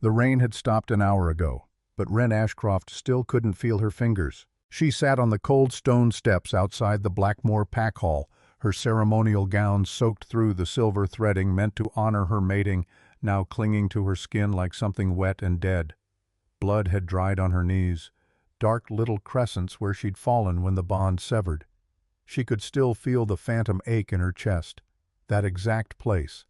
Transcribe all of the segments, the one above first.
The rain had stopped an hour ago, but Wren Ashcroft still couldn't feel her fingers. She sat on the cold stone steps outside the Blackmore pack hall, her ceremonial gown soaked through the silver threading meant to honor her mating, now clinging to her skin like something wet and dead. Blood had dried on her knees, dark little crescents where she'd fallen when the bond severed. She could still feel the phantom ache in her chest, that exact place,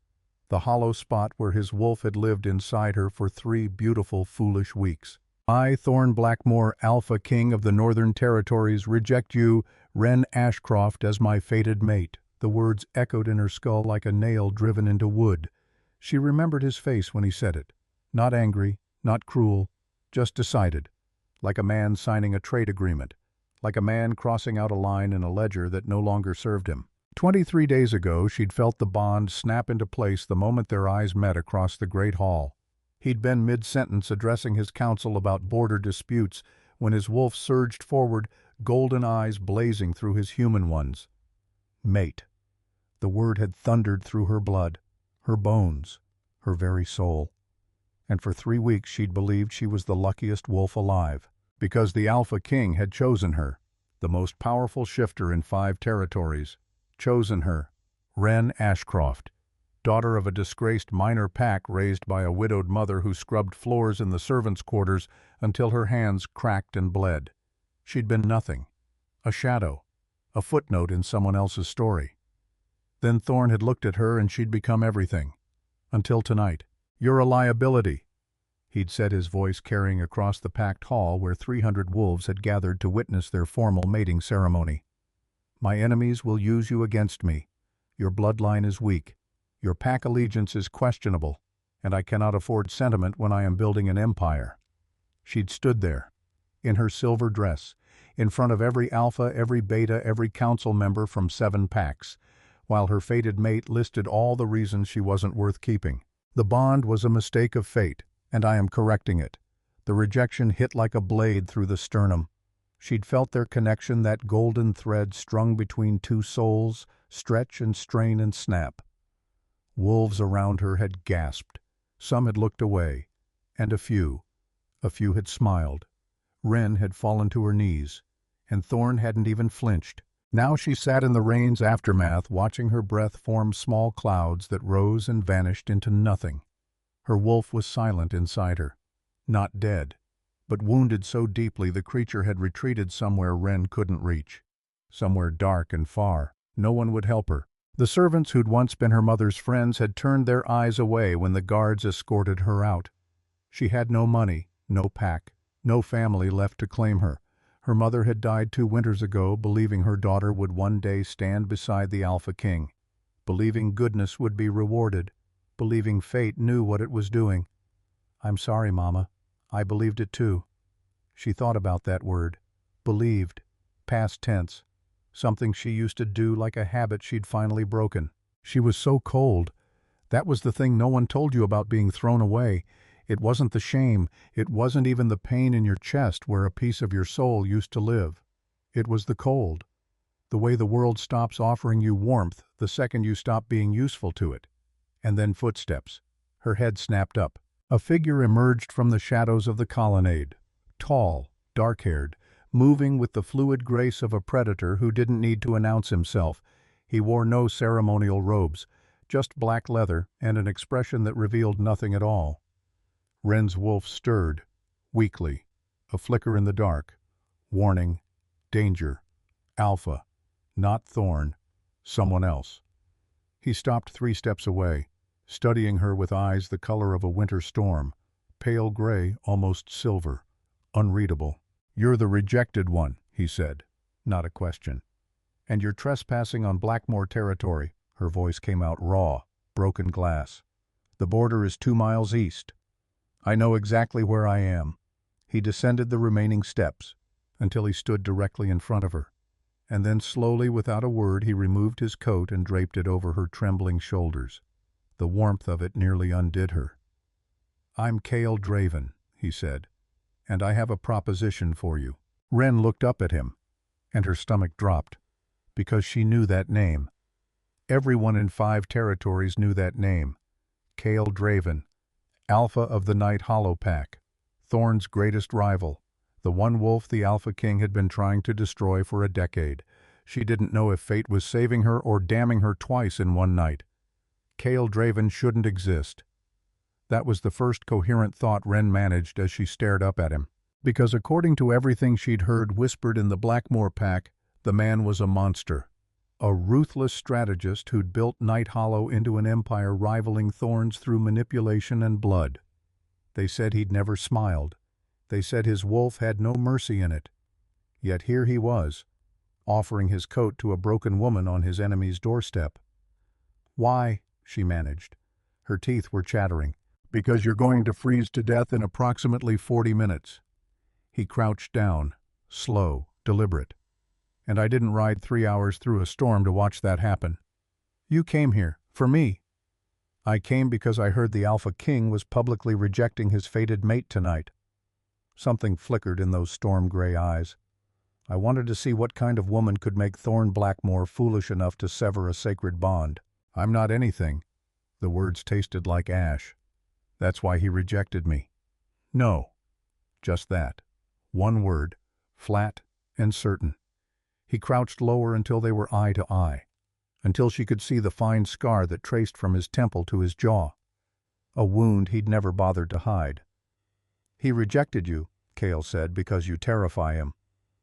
the hollow spot where his wolf had lived inside her for 3 beautiful, foolish weeks. I, Thorne Blackmore, Alpha King of the Northern Territories, reject you, Wren Ashcroft, as my fated mate. The words echoed in her skull like a nail driven into wood. She remembered his face when he said it. Not angry, not cruel, just decided. Like a man signing a trade agreement. Like a man crossing out a line in a ledger that no longer served him. 23 days ago, she'd felt the bond snap into place the moment their eyes met across the great hall. He'd been mid-sentence addressing his counsel about border disputes when his wolf surged forward, golden eyes blazing through his human ones. Mate. The word had thundered through her blood, her bones, her very soul. And for 3 weeks she'd believed she was the luckiest wolf alive, because the Alpha King had chosen her, the most powerful shifter in 5 territories, chosen her, Wren Ashcroft, daughter of a disgraced minor pack raised by a widowed mother who scrubbed floors in the servants' quarters until her hands cracked and bled. She'd been nothing, a shadow, a footnote in someone else's story. Then Thorne had looked at her and she'd become everything. Until tonight. You're a liability, he'd said, his voice carrying across the packed hall where 300 wolves had gathered to witness their formal mating ceremony. My enemies will use you against me. Your bloodline is weak. Your pack allegiance is questionable, and I cannot afford sentiment when I am building an empire. She'd stood there, in her silver dress, in front of every alpha, every beta, every council member from 7 packs, while her fated mate listed all the reasons she wasn't worth keeping. The bond was a mistake of fate, and I am correcting it. The rejection hit like a blade through the sternum. She'd felt their connection, that golden thread strung between 2 souls, stretch and strain and snap. Wolves around her had gasped. Some had looked away, and a few had smiled. Wren had fallen to her knees, and Thorne hadn't even flinched. Now she sat in the rain's aftermath, watching her breath form small clouds that rose and vanished into nothing. Her wolf was silent inside her, not dead, but wounded so deeply the creature had retreated somewhere Wren couldn't reach, somewhere dark and far. No one would help her. The servants who'd once been her mother's friends had turned their eyes away when the guards escorted her out. She had no money, no pack, no family left to claim her. Her mother had died 2 winters ago, believing her daughter would one day stand beside the Alpha King, believing goodness would be rewarded, believing fate knew what it was doing. I'm sorry, Mama. I believed it too. She thought about that word. Believed. Past tense. Something she used to do, like a habit she'd finally broken. She was so cold. That was the thing no one told you about being thrown away. It wasn't the shame. It wasn't even the pain in your chest where a piece of your soul used to live. It was the cold. The way the world stops offering you warmth the second you stop being useful to it. And then footsteps. Her head snapped up. A figure emerged from the shadows of the colonnade. Tall, dark-haired, moving with the fluid grace of a predator who didn't need to announce himself. He wore no ceremonial robes, just black leather and an expression that revealed nothing at all. Wren's wolf stirred, weakly, a flicker in the dark. Warning, danger, Alpha, not Thorne, someone else. He stopped 3 steps away, studying her with eyes the color of a winter storm, pale gray, almost silver, unreadable. You're the rejected one, he said, not a question. And you're trespassing on Blackmore territory. Her voice came out raw, broken glass. The border is 2 miles east. I know exactly where I am. He descended the remaining steps until he stood directly in front of her. And then slowly, without a word, he removed his coat and draped it over her trembling shoulders. The warmth of it nearly undid her. I'm Cale Draven, he said, and I have a proposition for you. Wren looked up at him, and her stomach dropped, because she knew that name. Everyone in 5 territories knew that name. Cale Draven, Alpha of the Night Hollow Pack, Thorn's greatest rival, the one wolf the Alpha King had been trying to destroy for a decade. She didn't know if fate was saving her or damning her twice in one night. Kale Draven shouldn't exist. That was the first coherent thought Wren managed as she stared up at him. Because according to everything she'd heard whispered in the Blackmoor Pack, the man was a monster. A ruthless strategist who'd built Night Hollow into an empire rivaling Thorn's through manipulation and blood. They said he'd never smiled. They said his wolf had no mercy in it. Yet here he was, offering his coat to a broken woman on his enemy's doorstep. "Why?" she managed. Her teeth were chattering. "Because you're going to freeze to death in approximately 40 minutes. He crouched down, slow, deliberate. "And I didn't ride 3 hours through a storm to watch that happen. You came here, for me." "I came because I heard the Alpha King was publicly rejecting his fated mate tonight." Something flickered in those storm-gray eyes. "I wanted to see what kind of woman could make Thorn Blackmoor foolish enough to sever a sacred bond. I'm not anything." The words tasted like ash. "That's why he rejected me." "No." Just that. One word, flat and certain. He crouched lower until they were eye to eye, until she could see the fine scar that traced from his temple to his jaw. A wound he'd never bothered to hide. "He rejected you," Kale said, "because you terrify him."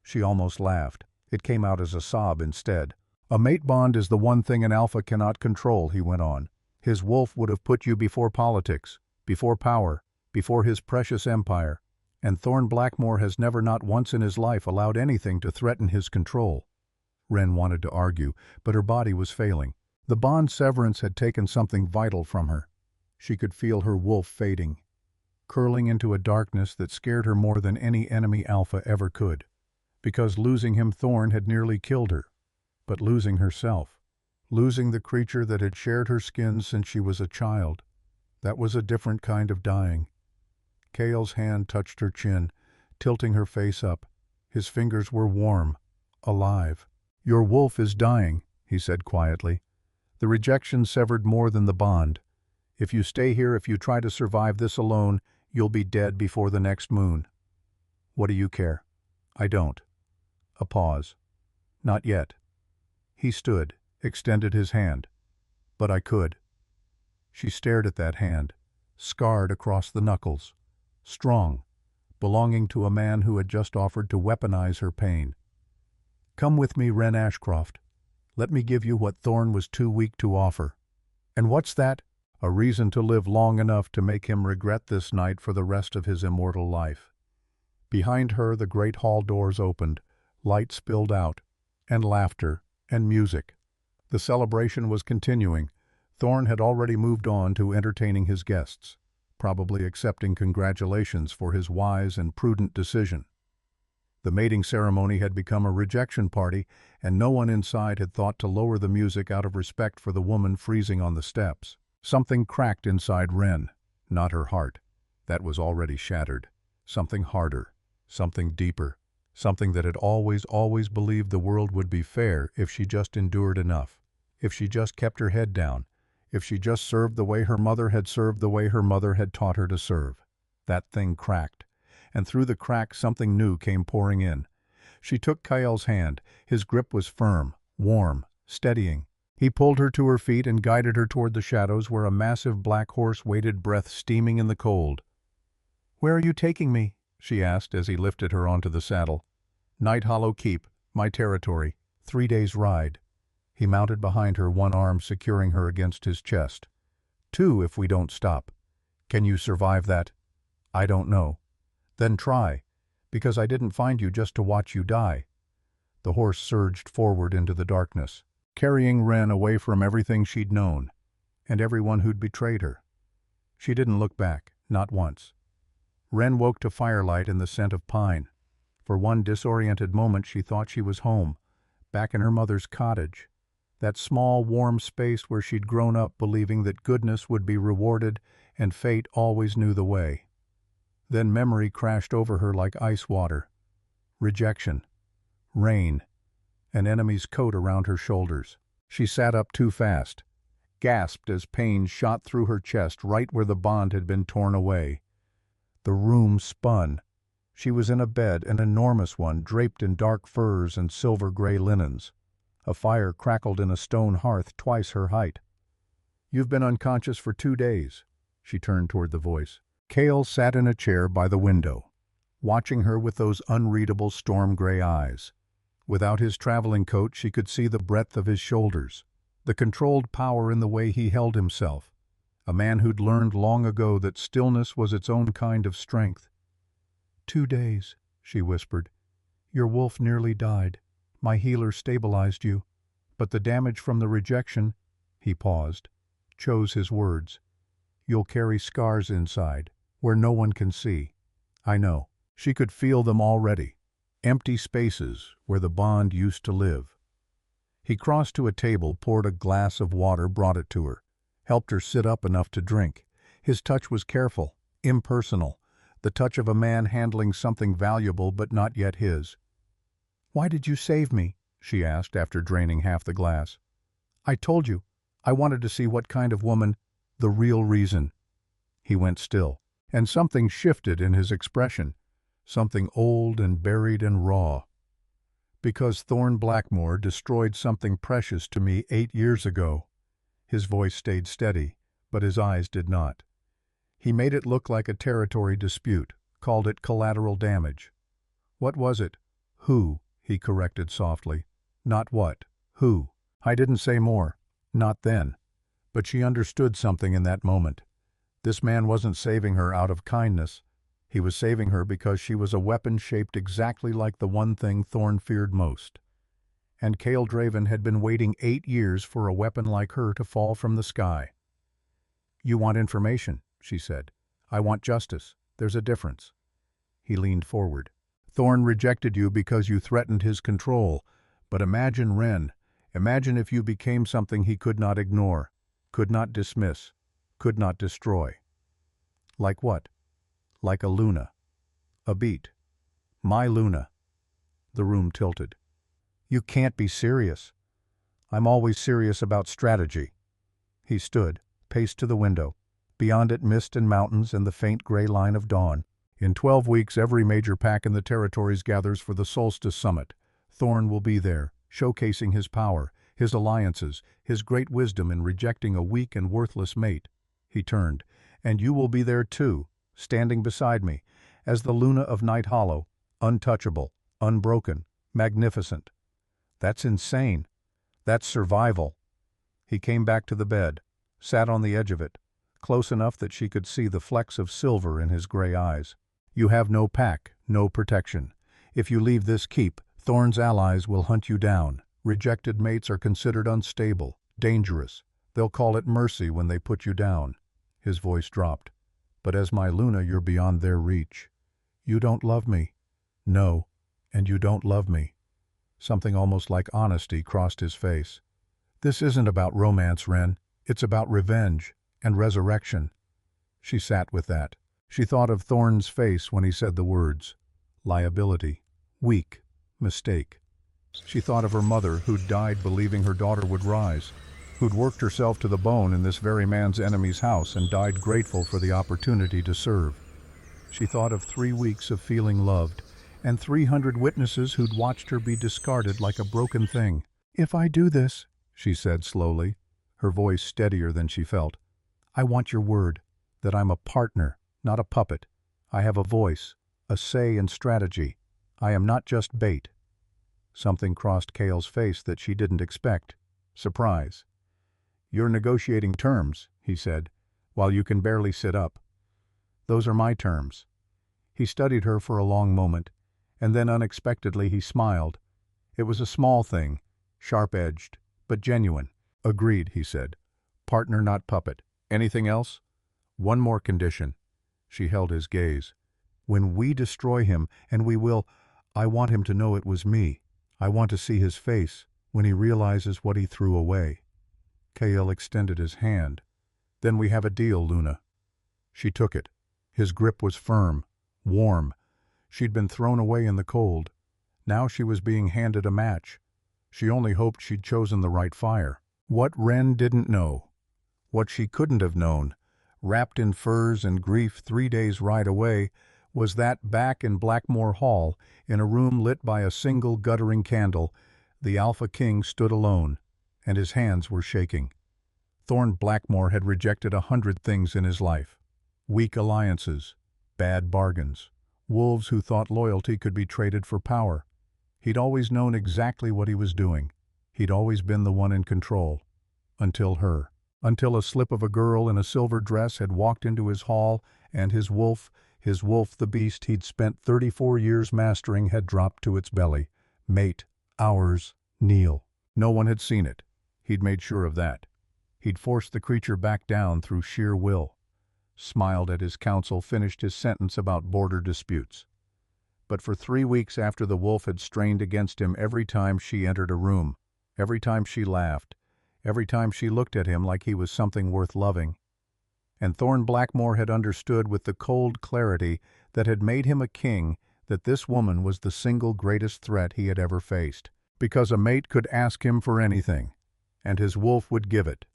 She almost laughed. It came out as a sob instead. "A mate bond is the one thing an alpha cannot control," he went on. "His wolf would have put you before politics, before power, before his precious empire. And Thorn Blackmoor has never not once in his life allowed anything to threaten his control." Wren wanted to argue, but her body was failing. The bond severance had taken something vital from her. She could feel her wolf fading, curling into a darkness that scared her more than any enemy Alpha ever could. Because losing him, Thorn had nearly killed her. But losing herself, losing the creature that had shared her skin since she was a child, that was a different kind of dying. Kale's hand touched her chin, tilting her face up. His fingers were warm, alive. "Your wolf is dying," he said quietly. "The rejection severed more than the bond. If you stay here, if you try to survive this alone, you'll be dead before the next moon." "What do you care?" "I don't." A pause. "Not yet." He stood, extended his hand. "But I could." She stared at that hand, scarred across the knuckles. Strong, belonging to a man who had just offered to weaponize her pain. "Come with me, Wren Ashcroft. Let me give you what Thorn was too weak to offer." "And what's that?" "A reason to live long enough to make him regret this night for the rest of his immortal life." Behind her the great hall doors opened, light spilled out, and laughter, and music. The celebration was continuing. Thorn had already moved on to entertaining his guests, probably accepting congratulations for his wise and prudent decision. The mating ceremony had become a rejection party, and no one inside had thought to lower the music out of respect for the woman freezing on the steps. Something cracked inside Wren, not her heart. That was already shattered. Something harder, something deeper, something that had always believed the world would be fair if she just endured enough, if she just kept her head down, if she just served the way her mother had served, the way her mother had taught her to serve. That thing cracked, and through the crack something new came pouring in. She took Kale's hand. His grip was firm, warm, steadying. He pulled her to her feet and guided her toward the shadows where a massive black horse waited, breath steaming in the cold. "Where are you taking me?" she asked as he lifted her onto the saddle. "Night Hollow Keep, my territory, 3 days' ride." He mounted behind her, one arm securing her against his chest. "2 if we don't stop. Can you survive that?" "I don't know." "Then try, because I didn't find you just to watch you die." The horse surged forward into the darkness, carrying Wren away from everything she'd known, and everyone who'd betrayed her. She didn't look back, not once. Wren woke to firelight and the scent of pine. For one disoriented moment she thought she was home, back in her mother's cottage. That small, warm space where she'd grown up believing that goodness would be rewarded and fate always knew the way. Then memory crashed over her like ice water. Rejection. Rain. An enemy's coat around her shoulders. She sat up too fast. gasped as pain shot through her chest right where the bond had been torn away. The room spun. She was in a bed, an enormous one, draped in dark furs and silver-gray linens. A fire crackled in a stone hearth twice her height. "You've been unconscious for 2 days." She turned toward the voice. Cale sat in a chair by the window, watching her with those unreadable storm-gray eyes. Without his traveling coat, she could see the breadth of his shoulders, the controlled power in the way he held himself. A man who'd learned long ago that stillness was its own kind of strength. 2 days, she whispered. Your wolf nearly died. My healer stabilized you. But the damage from the rejection, he paused, chose his words. You'll carry scars inside, where no one can see. I know. She could feel them already. Empty spaces where the bond used to live. He crossed to a table, poured a glass of water, brought it to her, helped her sit up enough to drink. His touch was careful, impersonal, the touch of a man handling something valuable but not yet his. Why did you save me? She asked after draining half the glass. I told you. I wanted to see what kind of woman, the real reason. He went still, and something shifted in his expression, something old and buried and raw. Because Thorne Blackmore destroyed something precious to me 8 years ago. His voice stayed steady, but his eyes did not. He made it look like a territory dispute, called it collateral damage. What was it? Who? He corrected softly. Not what. Who? I didn't say more. Not then. But she understood something in that moment. This man wasn't saving her out of kindness. He was saving her because she was a weapon shaped exactly like the one thing Thorne feared most. And Cale Draven had been waiting 8 years for a weapon like her to fall from the sky. You want information, she said. I want justice. There's a difference. He leaned forward. Thorne rejected you because you threatened his control. But imagine Ren. Imagine if you became something he could not ignore, could not dismiss, could not destroy. Like what? Like a Luna. A beat. My Luna. The room tilted. You can't be serious. I'm always serious about strategy. He stood, paced to the window. Beyond it, mist and mountains and the faint gray line of dawn. In 12 weeks, every major pack in the territories gathers for the Solstice Summit. Thorne will be there, showcasing his power, his alliances, his great wisdom in rejecting a weak and worthless mate. He turned. And you will be there too, standing beside me, as the Luna of Night Hollow, untouchable, unbroken, magnificent. That's insane. That's survival. He came back to the bed, sat on the edge of it, close enough that she could see the flecks of silver in his gray eyes. You have no pack, no protection. If you leave this keep, Thorne's allies will hunt you down. Rejected mates are considered unstable, dangerous. They'll call it mercy when they put you down. His voice dropped. But as my Luna, you're beyond their reach. You don't love me. No, and you don't love me. Something almost like honesty crossed his face. This isn't about romance, Ren. It's about revenge and resurrection. She sat with that. She thought of Thorne's face when he said the words. Liability. Weak. Mistake. She thought of her mother, who'd died believing her daughter would rise, who'd worked herself to the bone in this very man's enemy's house and died grateful for the opportunity to serve. She thought of 3 weeks of feeling loved, and 300 witnesses who'd watched her be discarded like a broken thing. If I do this, she said slowly, her voice steadier than she felt, I want your word, that I'm a partner, not a puppet. I have a voice, a say in strategy. I am not just bait. Something crossed Cale's face that she didn't expect. Surprise. You're negotiating terms, he said, while you can barely sit up. Those are my terms. He studied her for a long moment, and then unexpectedly he smiled. It was a small thing, sharp-edged, but genuine. Agreed, he said. Partner, not puppet. Anything else? One more condition. She held his gaze. When we destroy him, and we will, I want him to know it was me. I want to see his face when he realizes what he threw away. Cale extended his hand. Then we have a deal, Luna. She took it. His grip was firm, warm. She'd been thrown away in the cold. Now she was being handed a match. She only hoped she'd chosen the right fire. What Ren didn't know What she couldn't have known, wrapped in furs and grief 3 days' ride away, was that back in Blackmore Hall, in a room lit by a single guttering candle, the Alpha King stood alone, and his hands were shaking. Thorne Blackmore had rejected 100 things in his life. Weak alliances, bad bargains, wolves who thought loyalty could be traded for power. He'd always known exactly what he was doing. He'd always been the one in control. Until a slip of a girl in a silver dress had walked into his hall, and his wolf, the beast he'd spent 34 years mastering, had dropped to its belly. Mate, ours, kneel. No one had seen it. He'd made sure of that. He'd forced the creature back down through sheer will. Smiled at his counsel, finished his sentence about border disputes. But for 3 weeks after the wolf had strained against him every time she entered a room, every time she laughed, every time she looked at him like he was something worth loving. And Thorne Blackmore had understood with the cold clarity that had made him a king that this woman was the single greatest threat he had ever faced. Because a mate could ask him for anything, and his wolf would give it.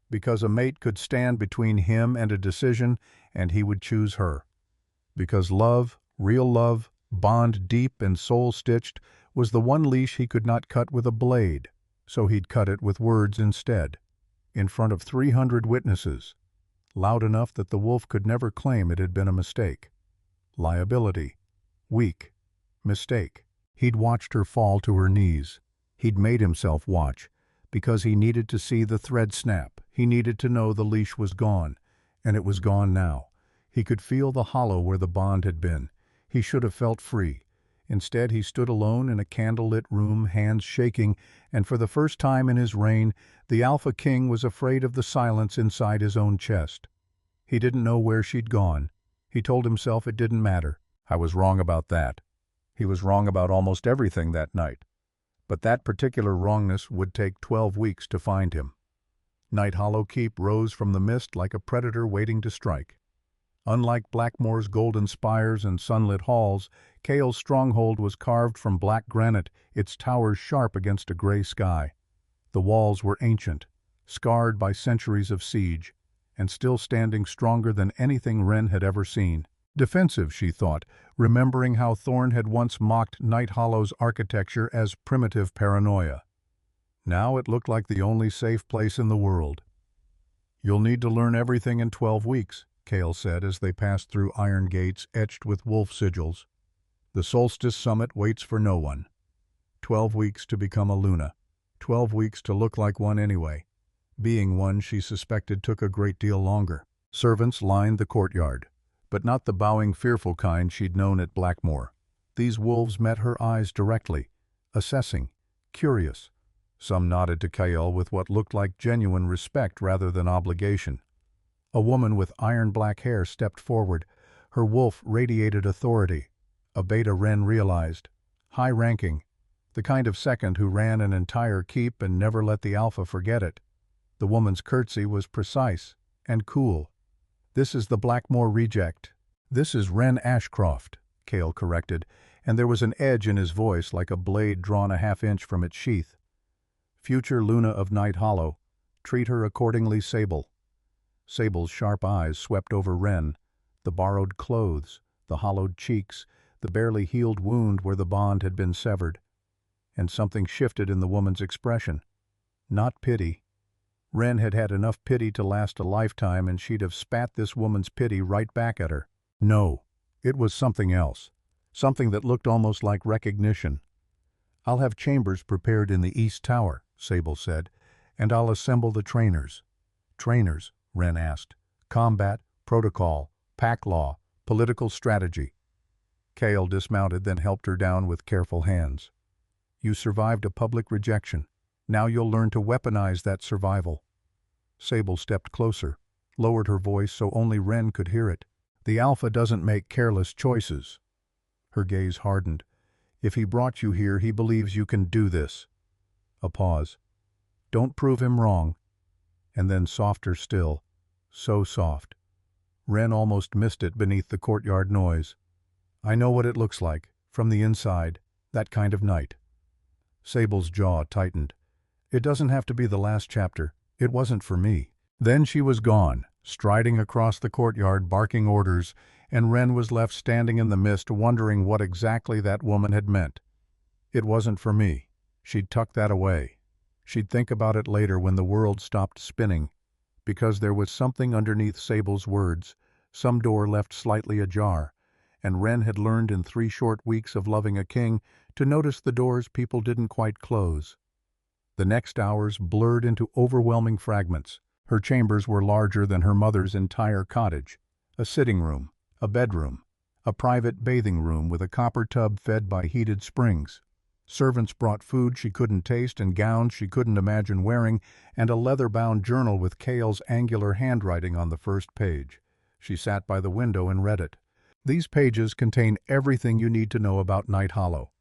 Because a mate could stand between him and a decision, and he would choose her. Because love, real love, bond deep and soul-stitched, was the one leash he could not cut with a blade, so he'd cut it with words instead, in front of 300 witnesses, loud enough that the wolf could never claim it had been a mistake. Liability. Weak. Mistake. He'd watched her fall to her knees. He'd made himself watch, because he needed to see the thread snap. He needed to know the leash was gone, and it was gone now. He could feel the hollow where the bond had been. He should have felt free. Instead, he stood alone in a candle-lit room, hands shaking, and for the first time in his reign, the Alpha King was afraid of the silence inside his own chest. He didn't know where she'd gone. He told himself it didn't matter. I was wrong about that. He was wrong about almost everything that night. But that particular wrongness would take 12 weeks to find him. Night Hollow Keep rose from the mist like a predator waiting to strike. Unlike Blackmore's golden spires and sunlit halls, Chaol's stronghold was carved from black granite, its towers sharp against a gray sky. The walls were ancient, scarred by centuries of siege, and still standing stronger than anything Wren had ever seen. Defensive, she thought, remembering how Thorne had once mocked Night Hollow's architecture as primitive paranoia. Now it looked like the only safe place in the world. "You'll need to learn everything in 12 weeks, Chaol said as they passed through iron gates etched with wolf sigils. The solstice summit waits for no one. 12 weeks to become a Luna. 12 weeks to look like one anyway. Being one, she suspected, took a great deal longer. Servants lined the courtyard, but not the bowing, fearful kind she'd known at Blackmore. These wolves met her eyes directly, assessing, curious. Some nodded to Chaol with what looked like genuine respect rather than obligation. A woman with iron-black hair stepped forward. Her wolf radiated authority. A beta Wren realized. High-ranking. The kind of second who ran an entire keep and never let the Alpha forget it. The woman's curtsy was precise and cool. "This is the Blackmore reject." "This is Wren Ashcroft," Chaol corrected, and there was an edge in his voice like a blade drawn a half-inch from its sheath. "Future Luna of Night Hollow. Treat her accordingly, Sable." Sable's sharp eyes swept over Wren, the borrowed clothes, the hollowed cheeks, the barely healed wound where the bond had been severed. And something shifted in the woman's expression. Not pity. Wren had had enough pity to last a lifetime, and she'd have spat this woman's pity right back at her. No, it was something else. Something that looked almost like recognition. "I'll have chambers prepared in the East Tower," Sable said, "and I'll assemble the trainers." "Trainers?" Wren asked. "Combat, protocol, pack law, political strategy." Chaol dismounted, then helped her down with careful hands. "You survived a public rejection. Now you'll learn to weaponize that survival." Sable stepped closer, lowered her voice so only Wren could hear it. "The Alpha doesn't make careless choices." Her gaze hardened. "If he brought you here, he believes you can do this." A pause. "Don't prove him wrong." And then softer still. So soft. Wren almost missed it beneath the courtyard noise. "I know what it looks like, from the inside, that kind of night." Sable's jaw tightened. "It doesn't have to be the last chapter. It wasn't for me." Then she was gone, striding across the courtyard, barking orders, and Wren was left standing in the mist, wondering what exactly that woman had meant. It wasn't for me. She'd tuck that away. She'd think about it later when the world stopped spinning, because there was something underneath Sable's words, some door left slightly ajar, and Wren had learned in 3 short weeks of loving a king to notice the doors people didn't quite close. The next hours blurred into overwhelming fragments. Her chambers were larger than her mother's entire cottage. A sitting room, a bedroom, a private bathing room with a copper tub fed by heated springs. Servants brought food she couldn't taste and gowns she couldn't imagine wearing, and a leather-bound journal with Cale's angular handwriting on the first page. She sat by the window and read it. These pages contain everything you need to know about Night Hollow.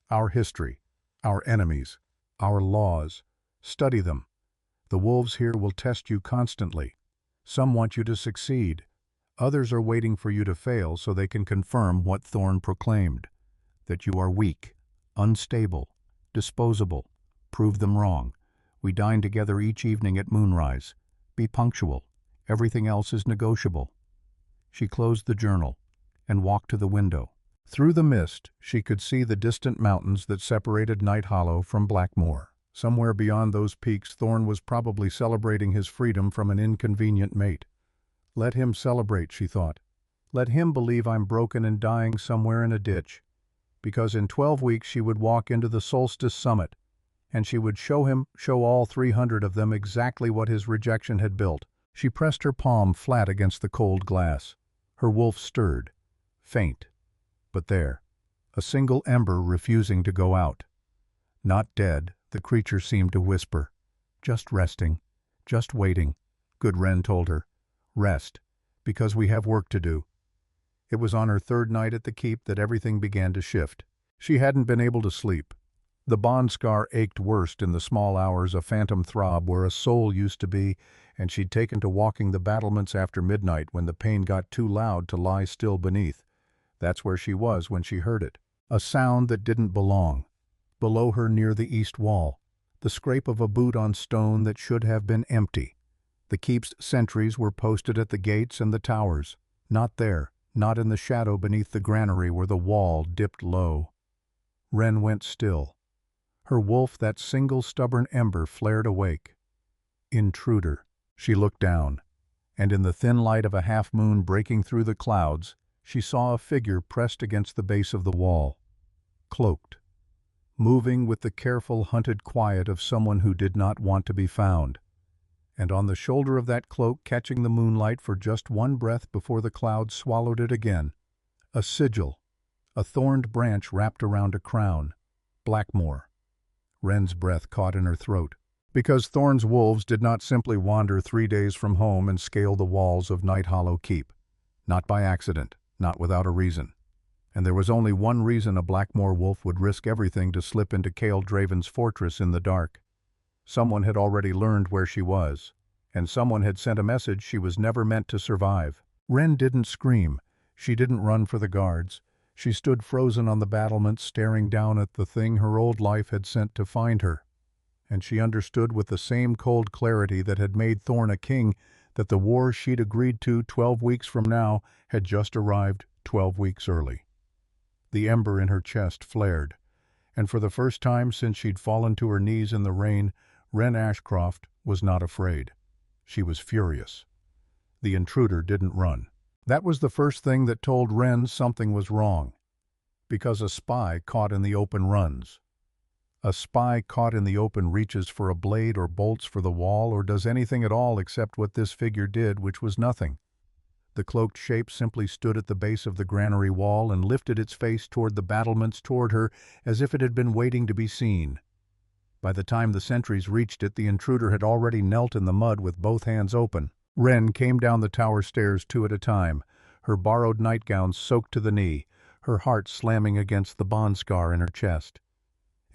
Our history, our enemies, our laws. Study them. The wolves here will test you constantly. Some want you to succeed. Others are waiting for you to fail so they can confirm what Thorn proclaimed, that you are weak, unstable, disposable. Prove them wrong. We dine together each evening at moonrise. Be punctual. Everything else is negotiable. She closed the journal and walked to the window. Through the mist, she could see the distant mountains that separated Night Hollow from Blackmoor. Somewhere beyond those peaks, Thorn was probably celebrating his freedom from an inconvenient mate. Let him celebrate, she thought. Let him believe I'm broken and dying somewhere in a ditch. Because in 12 weeks she would walk into the Solstice Summit, and she would show all 300 of them exactly what his rejection had built. She pressed her palm flat against the cold glass. Her wolf stirred, faint, but there, a single ember refusing to go out. Not dead, the creature seemed to whisper. Just resting, just waiting, good Wren told her. Rest, because we have work to do. It was on her 3rd night at the keep that everything began to shift. She hadn't been able to sleep. The bond scar ached worst in the small hours, a phantom throb where a soul used to be, and she'd taken to walking the battlements after midnight when the pain got too loud to lie still beneath. That's where she was when she heard it. A sound that didn't belong. Below her near the east wall, the scrape of a boot on stone that should have been empty. The keep's sentries were posted at the gates and the towers. Not there, not in the shadow beneath the granary where the wall dipped low. Wren went still. Her wolf, that single stubborn ember, flared awake. Intruder. She looked down, and in the thin light of a half-moon breaking through the clouds, she saw a figure pressed against the base of the wall, cloaked, moving with the careful, hunted quiet of someone who did not want to be found. And on the shoulder of that cloak, catching the moonlight for just one breath before the clouds swallowed it again, a sigil, a thorned branch wrapped around a crown. Blackmoor. Wren's breath caught in her throat. Because Thorn's wolves did not simply wander 3 days from home and scale the walls of Night Hollow Keep. Not by accident, not without a reason. And there was only one reason a Blackmoor wolf would risk everything to slip into Cale Draven's fortress in the dark. Someone had already learned where she was, and someone had sent a message she was never meant to survive. Wren didn't scream. She didn't run for the guards. She stood frozen on the battlements, staring down at the thing her old life had sent to find her. And she understood with the same cold clarity that had made Thorn a king that the war she'd agreed to 12 weeks from now had just arrived 12 weeks early. The ember in her chest flared, and for the first time since she'd fallen to her knees in the rain, Wren Ashcroft was not afraid. She was furious. The intruder didn't run. That was the first thing that told Wren something was wrong, because a spy caught in the open runs. A spy caught in the open reaches for a blade or bolts for the wall or does anything at all except what this figure did, which was nothing. The cloaked shape simply stood at the base of the granary wall and lifted its face toward the battlements toward her as if it had been waiting to be seen. By the time the sentries reached it, the intruder had already knelt in the mud with both hands open. Wren came down the tower stairs 2 at a time, her borrowed nightgown soaked to the knee, her heart slamming against the bond scar in her chest.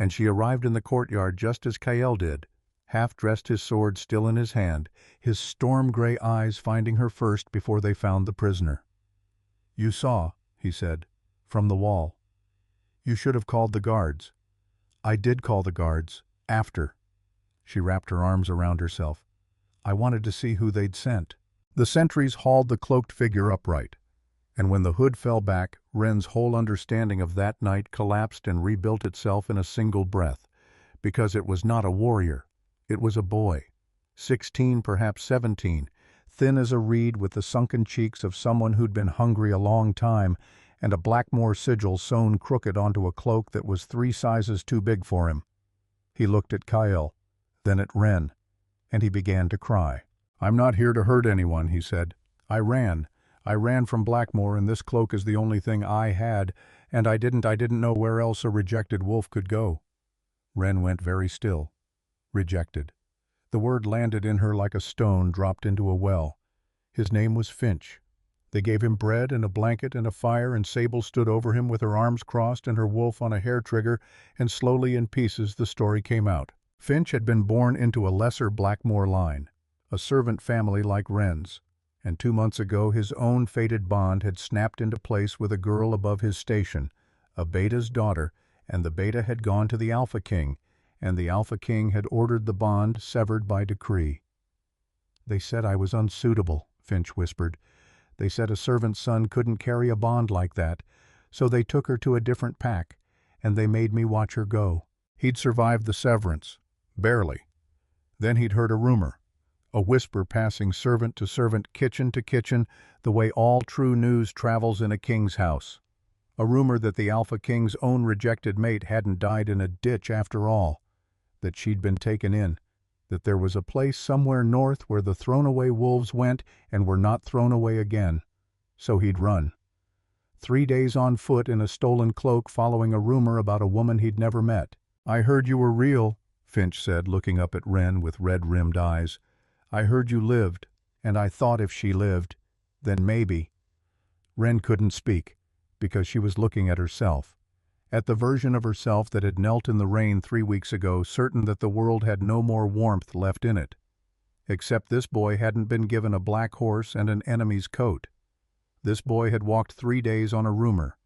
And she arrived in the courtyard just as Cale did, half-dressed, his sword still in his hand, his storm-gray eyes finding her first before they found the prisoner. "You saw," he said, "from the wall. You should have called the guards." "I did call the guards. After." She wrapped her arms around herself. I wanted to see who they'd sent. The sentries hauled the cloaked figure upright, and when the hood fell back, Wren's whole understanding of that night collapsed and rebuilt itself in a single breath, because it was not a warrior. It was a boy, 16, perhaps 17, thin as a reed with the sunken cheeks of someone who'd been hungry a long time, and a Blackmore sigil sewn crooked onto a cloak that was 3 sizes too big for him. He looked at Kyle, then at Wren, and he began to cry. "I'm not here to hurt anyone," he said. I ran from Blackmore, and this cloak is the only thing I had, and I didn't know where else a rejected wolf could go." Wren went very still. Rejected. The word landed in her like a stone dropped into a well. His name was Finch. They gave him bread and a blanket and a fire, and Sable stood over him with her arms crossed and her wolf on a hair trigger, and slowly in pieces the story came out. Finch had been born into a lesser Blackmore line, a servant family like Wren's, and 2 months ago his own fated bond had snapped into place with a girl above his station, a Beta's daughter, and the Beta had gone to the Alpha King, and the Alpha King had ordered the bond severed by decree. "They said I was unsuitable," Finch whispered. "They said a servant's son couldn't carry a bond like that, so they took her to a different pack, and they made me watch her go." He'd survived the severance. Barely. Then he'd heard a rumor, a whisper passing servant to servant, kitchen to kitchen, the way all true news travels in a king's house. A rumor that the Alpha King's own rejected mate hadn't died in a ditch after all, that she'd been taken in, that there was a place somewhere north where the thrown-away wolves went and were not thrown away again. So he'd run. 3 days on foot in a stolen cloak, following a rumor about a woman he'd never met. "I heard you were real," Finch said, looking up at Wren with red-rimmed eyes. "I heard you lived, and I thought if she lived, then maybe—" Wren couldn't speak, because she was looking at herself, at the version of herself that had knelt in the rain 3 weeks ago, certain that the world had no more warmth left in it. Except this boy hadn't been given a black horse and an enemy's coat. This boy had walked 3 days on a rumor,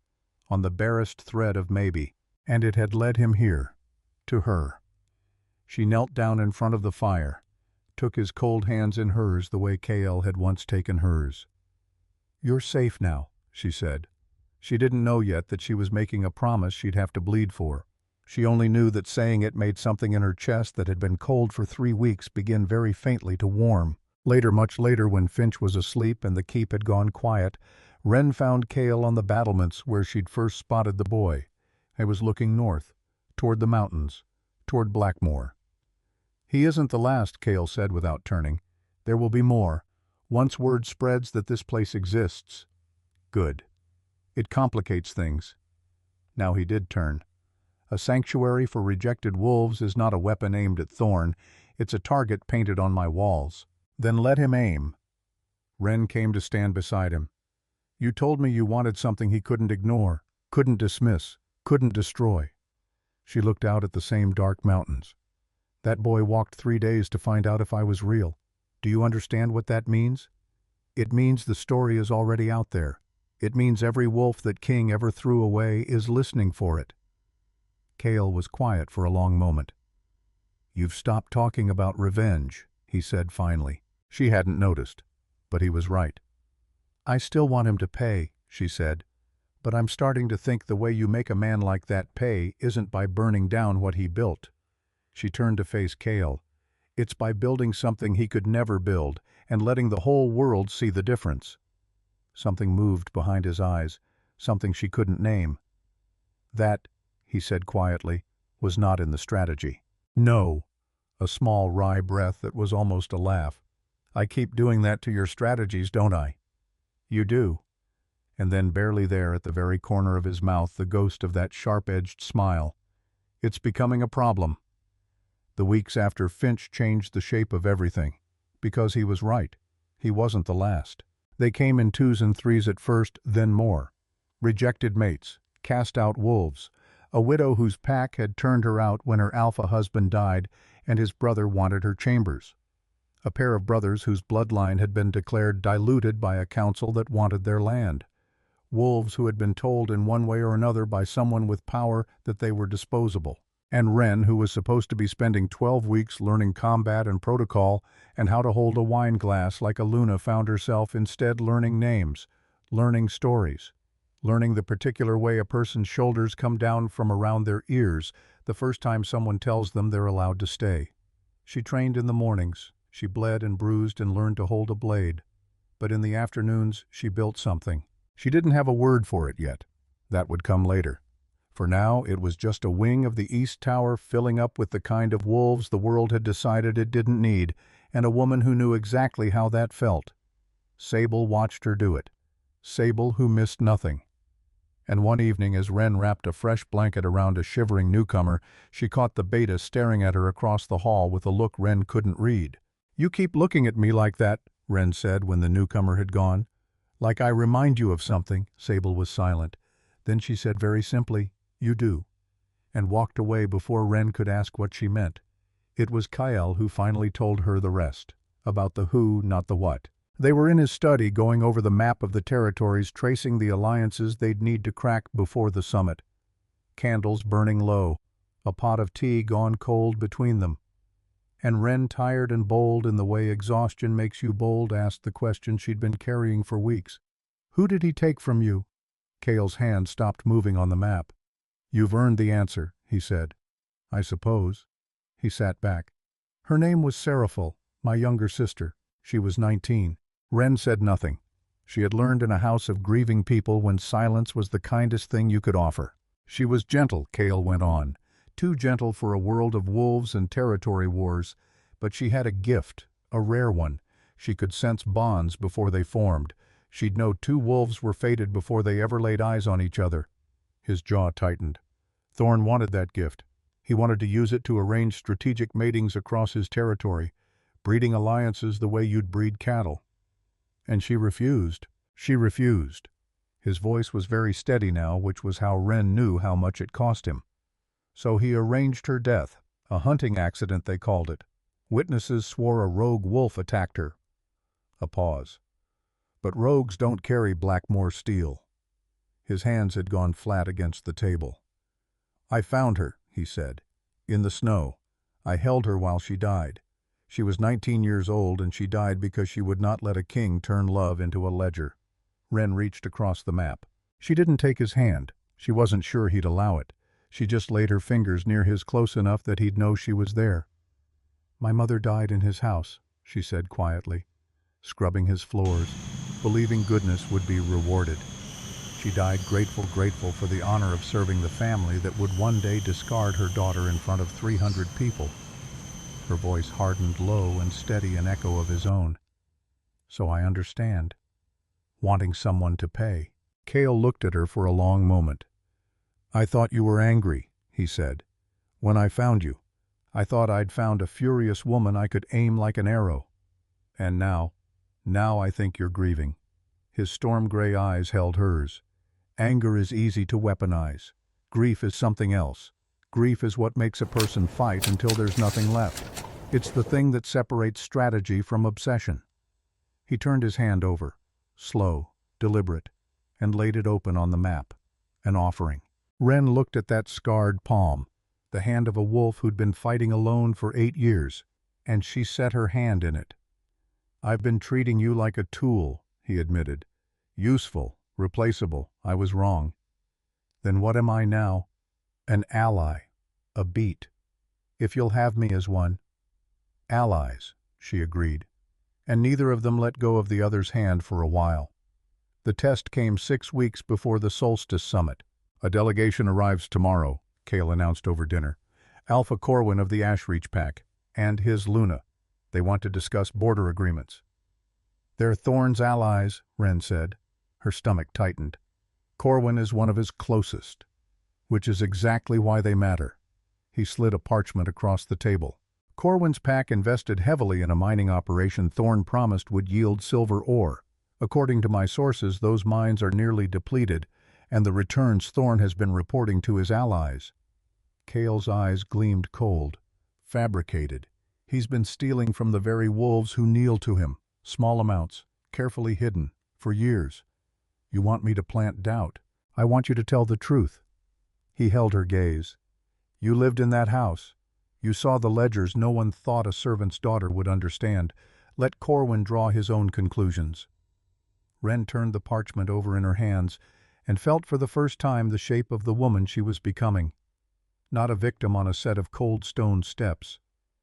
on the barest thread of maybe, and it had led him here, to her. She knelt down in front of the fire, took his cold hands in hers the way K.L. had once taken hers. "You're safe now," she said. She didn't know yet that she was making a promise she'd have to bleed for. She only knew that saying it made something in her chest that had been cold for 3 weeks begin very faintly to warm. Later, much later, when Finch was asleep and the keep had gone quiet, Wren found Kale on the battlements where she'd first spotted the boy. He was looking north, toward the mountains, toward Blackmore. "He isn't the last," Kale said without turning. "There will be more, once word spreads that this place exists." Good. It complicates things. Now he did turn. A sanctuary for rejected wolves is not a weapon aimed at Thorn. It's a target painted on my walls. "Then let him aim." Wren came to stand beside him. "You told me you wanted something he couldn't ignore, couldn't dismiss, couldn't destroy." She looked out at the same dark mountains. "That boy walked 3 days to find out if I was real. Do you understand what that means? It means the story is already out there. It means every wolf that King ever threw away is listening for it." Kale was quiet for a long moment. "You've stopped talking about revenge," he said finally. She hadn't noticed, but he was right. "I still want him to pay," she said, "but I'm starting to think the way you make a man like that pay isn't by burning down what he built." She turned to face Kale. "It's by building something he could never build and letting the whole world see the difference." Something moved behind his eyes, something she couldn't name. "That," he said quietly, "was not in the strategy." "No." A small wry breath that was almost a laugh. "I keep doing that to your strategies, don't I?" "You do." And then barely there at the very corner of his mouth the ghost of that sharp-edged smile. "It's becoming a problem." The weeks after Finch changed the shape of everything. Because he was right. He wasn't the last. They came in 2s and 3s at first, then more. Rejected mates, cast-out wolves, a widow whose pack had turned her out when her alpha husband died and his brother wanted her chambers. A pair of brothers whose bloodline had been declared diluted by a council that wanted their land. Wolves who had been told in one way or another by someone with power that they were disposable. And Ren, who was supposed to be spending 12 weeks learning combat and protocol and how to hold a wine glass like a Luna, found herself instead learning names, learning stories, learning the particular way a person's shoulders come down from around their ears the first time someone tells them they're allowed to stay. She trained in the mornings, she bled and bruised and learned to hold a blade. But in the afternoons, she built something. She didn't have a word for it yet. That would come later. For now, it was just a wing of the East Tower filling up with the kind of wolves the world had decided it didn't need, and a woman who knew exactly how that felt. Sable watched her do it. Sable who missed nothing. And one evening, as Ren wrapped a fresh blanket around a shivering newcomer, she caught the beta staring at her across the hall with a look Ren couldn't read. "You keep looking at me like that," Ren said when the newcomer had gone. "Like I remind you of something." Sable was silent. Then she said very simply, "You do," and walked away before Ren could ask what she meant. It was Kyle who finally told her the rest, about the who, not the what. They were in his study going over the map of the territories, tracing the alliances they'd need to crack before the summit. Candles burning low, a pot of tea gone cold between them. And Ren, tired and bold in the way exhaustion makes you bold, asked the question she'd been carrying for weeks. "Who did he take from you?" Kale's hand stopped moving on the map. "You've earned the answer," he said. "I suppose." He sat back. "Her name was Seraphil, my younger sister. She was 19. Ren said nothing. She had learned in a house of grieving people when silence was the kindest thing you could offer. She was gentle, Kale went on. Too gentle for a world of wolves and territory wars, but she had a gift, a rare one. She could sense bonds before they formed. She'd know two wolves were fated before they ever laid eyes on each other. His jaw tightened. Thorn wanted that gift. He wanted to use it to arrange strategic matings across his territory, breeding alliances the way you'd breed cattle. And she refused. She refused. His voice was very steady now, which was how Ren knew how much it cost him. So he arranged her death, a hunting accident they called it. Witnesses swore a rogue wolf attacked her. A pause. But rogues don't carry Blackmore steel. His hands had gone flat against the table. "I found her," he said, "in the snow. I held her while she died. She was 19 years old and she died because she would not let a king turn love into a ledger." Ren reached across the map. She didn't take his hand. She wasn't sure he'd allow it. She just laid her fingers near his close enough that he'd know she was there. "My mother died in his house," she said quietly, scrubbing his floors, believing goodness would be rewarded. She died grateful for the honor of serving the family that would one day discard her daughter in front of 300 people. Her voice hardened low and steady, an echo of his own. "So I understand. Wanting someone to pay." Kale looked at her for a long moment. "I thought you were angry," he said. "When I found you, I thought I'd found a furious woman I could aim like an arrow. And now I think you're grieving." His storm-gray eyes held hers. "Anger is easy to weaponize. Grief is something else. Grief is what makes a person fight until there's nothing left. It's the thing that separates strategy from obsession." He turned his hand over, slow, deliberate, and laid it open on the map. An offering. Ren looked at that scarred palm, the hand of a wolf who'd been fighting alone for 8 years, and she set her hand in it. "I've been treating you like a tool," he admitted. "Useful, replaceable. I was wrong. Then what am I now? An ally, a beat. If you'll have me as one." "Allies," she agreed, and neither of them let go of the other's hand for a while. The test came 6 weeks before the Solstice Summit. "A delegation arrives tomorrow," Kale announced over dinner. "Alpha Corwin of the Ashreach Pack, and his Luna. They want to discuss border agreements." "They're Thorn's allies," Ren said. Her stomach tightened. "Corwin is one of his closest. Which is exactly why they matter." He slid a parchment across the table. "Corwin's pack invested heavily in a mining operation Thorn promised would yield silver ore. According to my sources, those mines are nearly depleted, and the returns Thorn has been reporting to his allies." Kale's eyes gleamed cold. "Fabricated. He's been stealing from the very wolves who kneel to him, small amounts, carefully hidden, for years. You want me to plant doubt. I want you to tell the truth." He held her gaze. You lived in that house. You saw the ledgers no one thought a servant's daughter would understand. Let Corwin draw his own conclusions." Wren turned the parchment over in her hands and felt for the first time the shape of the woman she was becoming. Not a victim on a set of cold stone steps.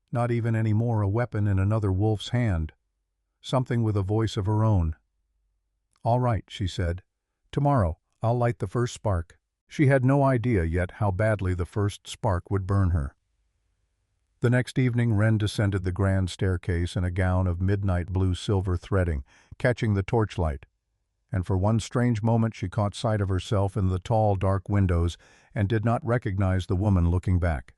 Not even any more a weapon in another wolf's hand. Something with a voice of her own. "All right," she said. "Tomorrow I'll light the first spark." She had no idea yet how badly the first spark would burn her. The next evening Wren descended the grand staircase in a gown of midnight blue silver threading, catching the torchlight. And for one strange moment she caught sight of herself in the tall, dark windows and did not recognize the woman looking back.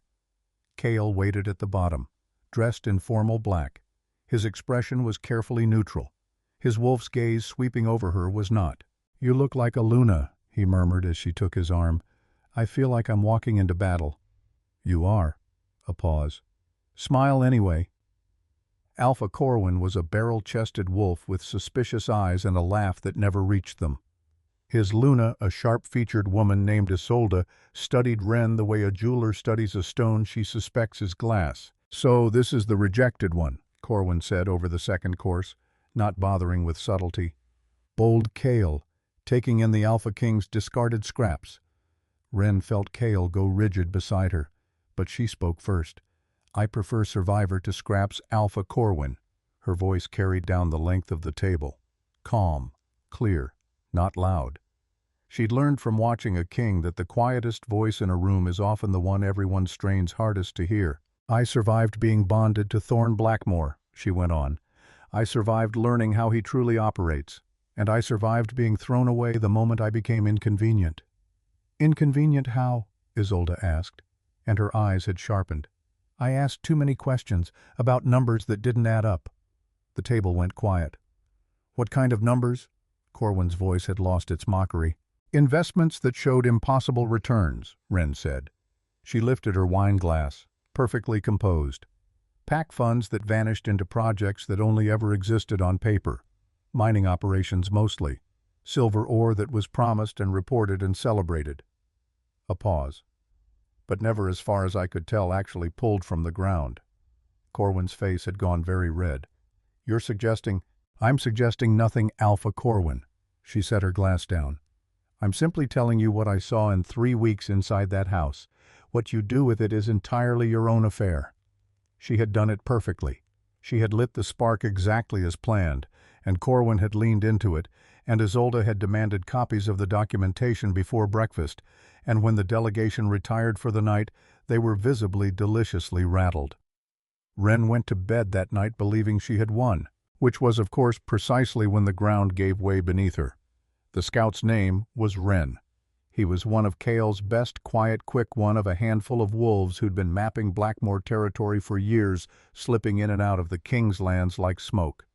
Cale waited at the bottom, dressed in formal black. His expression was carefully neutral. His wolf's gaze sweeping over her was not. "You look like a Luna," he murmured as she took his arm. "I feel like I'm walking into battle." "You are." A pause. "Smile anyway." Alpha Corwin was a barrel-chested wolf with suspicious eyes and a laugh that never reached them. His Luna, a sharp-featured woman named Isolde, studied Wren the way a jeweler studies a stone she suspects is glass. "So this is the rejected one," Corwin said over the second course, not bothering with subtlety. Bold Cale, taking in the Alpha King's discarded scraps. Wren felt Cale go rigid beside her, but she spoke first. "I prefer Survivor to scraps, Alpha Corwin." Her voice carried down the length of the table. Calm, clear, not loud. She'd learned from watching a king that the quietest voice in a room is often the one everyone strains hardest to hear. "I survived being bonded to Thorn Blackmore," she went on. "I survived learning how he truly operates. And I survived being thrown away the moment I became inconvenient." "Inconvenient how?" Isolde asked, and her eyes had sharpened. "I asked too many questions about numbers that didn't add up." The table went quiet. "What kind of numbers?" Corwin's voice had lost its mockery. "Investments that showed impossible returns," Wren said. She lifted her wine glass, perfectly composed. "Pack funds that vanished into projects that only ever existed on paper. Mining operations mostly. Silver ore that was promised and reported and celebrated." A pause. "But never, as far as I could tell, actually pulled from the ground." Corwin's face had gone very red. "You're suggesting—" "I'm suggesting nothing, Alpha Corwin." She set her glass down. "I'm simply telling you what I saw in 3 weeks inside that house. What you do with it is entirely your own affair." She had done it perfectly. She had lit the spark exactly as planned, and Corwin had leaned into it, and Isolde had demanded copies of the documentation before breakfast, and when the delegation retired for the night, they were visibly deliciously rattled. Wren went to bed that night believing she had won, which was of course precisely when the ground gave way beneath her. The scout's name was Wren. He was one of Cale's best, quiet, quick one of a handful of wolves who'd been mapping Blackmore territory for years, slipping in and out of the King's lands like smoke.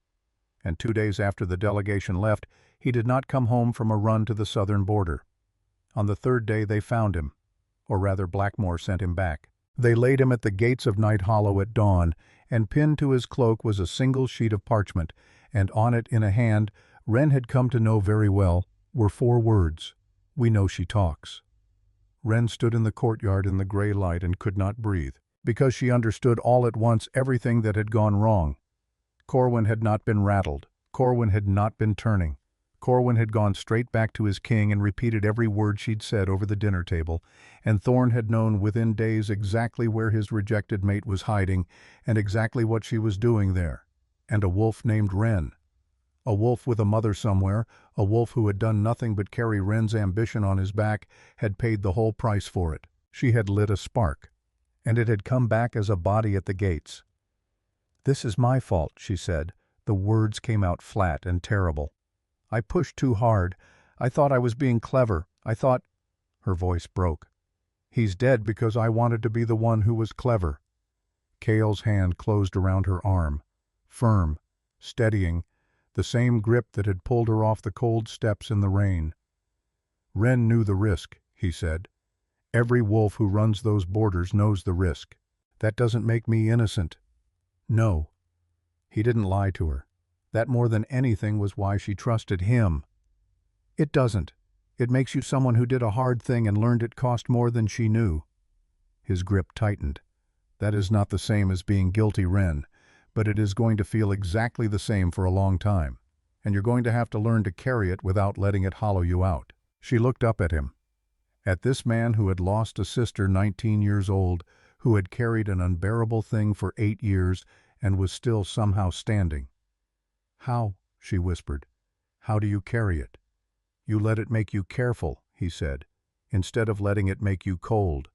And 2 days after the delegation left, he did not come home from a run to the southern border. On the 3rd day they found him, or rather Blackmore sent him back. They laid him at the gates of Night Hollow at dawn, and pinned to his cloak was a single sheet of parchment, and on it, in a hand Wren had come to know very well, were 4 words: "We know she talks." Wren stood in the courtyard in the gray light and could not breathe, because she understood all at once everything that had gone wrong. Corwin had not been rattled. Corwin had not been turning. Corwin had gone straight back to his king and repeated every word she'd said over the dinner table, and Thorn had known within days exactly where his rejected mate was hiding and exactly what she was doing there. And a wolf named Wren. A wolf with a mother somewhere, a wolf who had done nothing but carry Wren's ambition on his back, had paid the whole price for it. She had lit a spark, and it had come back as a body at the gates. "This is my fault," she said. The words came out flat and terrible. "I pushed too hard. I thought I was being clever. I thought—" Her voice broke. "He's dead because I wanted to be the one who was clever." Cale's hand closed around her arm, firm, steadying, the same grip that had pulled her off the cold steps in the rain. "Wren knew the risk," he said. "Every wolf who runs those borders knows the risk. That doesn't make me innocent." No. He didn't lie to her. That more than anything was why she trusted him. "It doesn't. It makes you someone who did a hard thing and learned it cost more than she knew." His grip tightened. That is not the same as being guilty, Ren, but it is going to feel exactly the same for a long time, and you're going to have to learn to carry it without letting it hollow you out. She looked up at him, at this man who had lost a sister 19 years old, who had carried an unbearable thing for 8 years and was still somehow standing. "How?" she whispered. "How do you carry it?" "You let it make you careful," he said, "instead of letting it make you cold."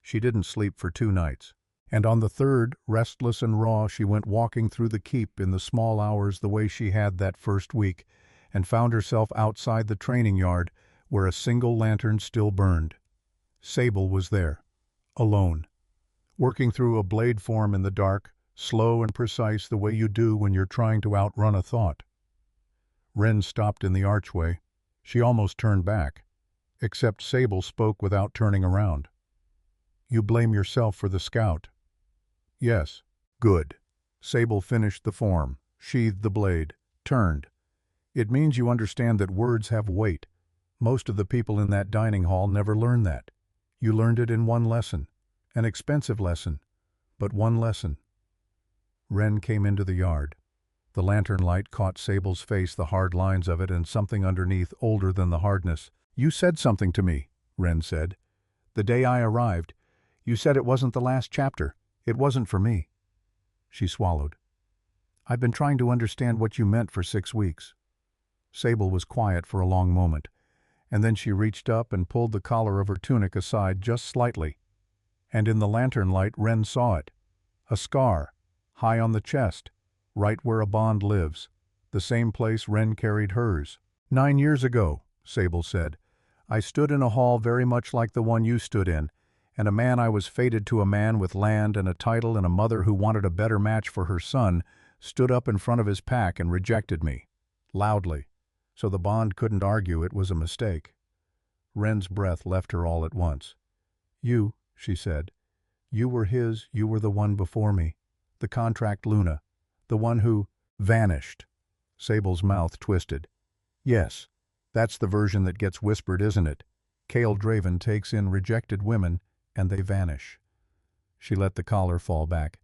She didn't sleep for 2 nights, and on the third, restless and raw, she went walking through the keep in the small hours the way she had that first week, and found herself outside the training yard where a single lantern still burned. Sable was there, alone, working through a blade form in the dark, slow and precise the way you do when you're trying to outrun a thought. Ren stopped in the archway. She almost turned back, except Sable spoke without turning around. "You blame yourself for the scout." "Yes." "Good." Sable finished the form, sheathed the blade, turned. "It means you understand that words have weight. Most of the people in that dining hall never learn that. You learned it in one lesson. An expensive lesson, but one lesson." Ren came into the yard. The lantern light caught Sable's face, the hard lines of it, and something underneath older than the hardness. "You said something to me," Ren said. "The day I arrived. You said it wasn't the last chapter. It wasn't for me." She swallowed. "I've been trying to understand what you meant for 6 weeks." Sable was quiet for a long moment, and then she reached up and pulled the collar of her tunic aside just slightly. And in the lantern light Ren saw it. A scar, high on the chest, right where a bond lives, the same place Ren carried hers. 9 years ago, Sable said, I stood in a hall very much like the one you stood in, and a man I was fated to, a man with land and a title and a mother who wanted a better match for her son, stood up in front of his pack and rejected me. Loudly. So the bond couldn't argue it was a mistake. Ren's breath left her all at once. "You," she said. "You were his, you were the one before me. The contract Luna. The one who vanished." Sable's mouth twisted. "Yes, that's the version that gets whispered, isn't it? Cale Draven takes in rejected women, and they vanish." She let the collar fall back.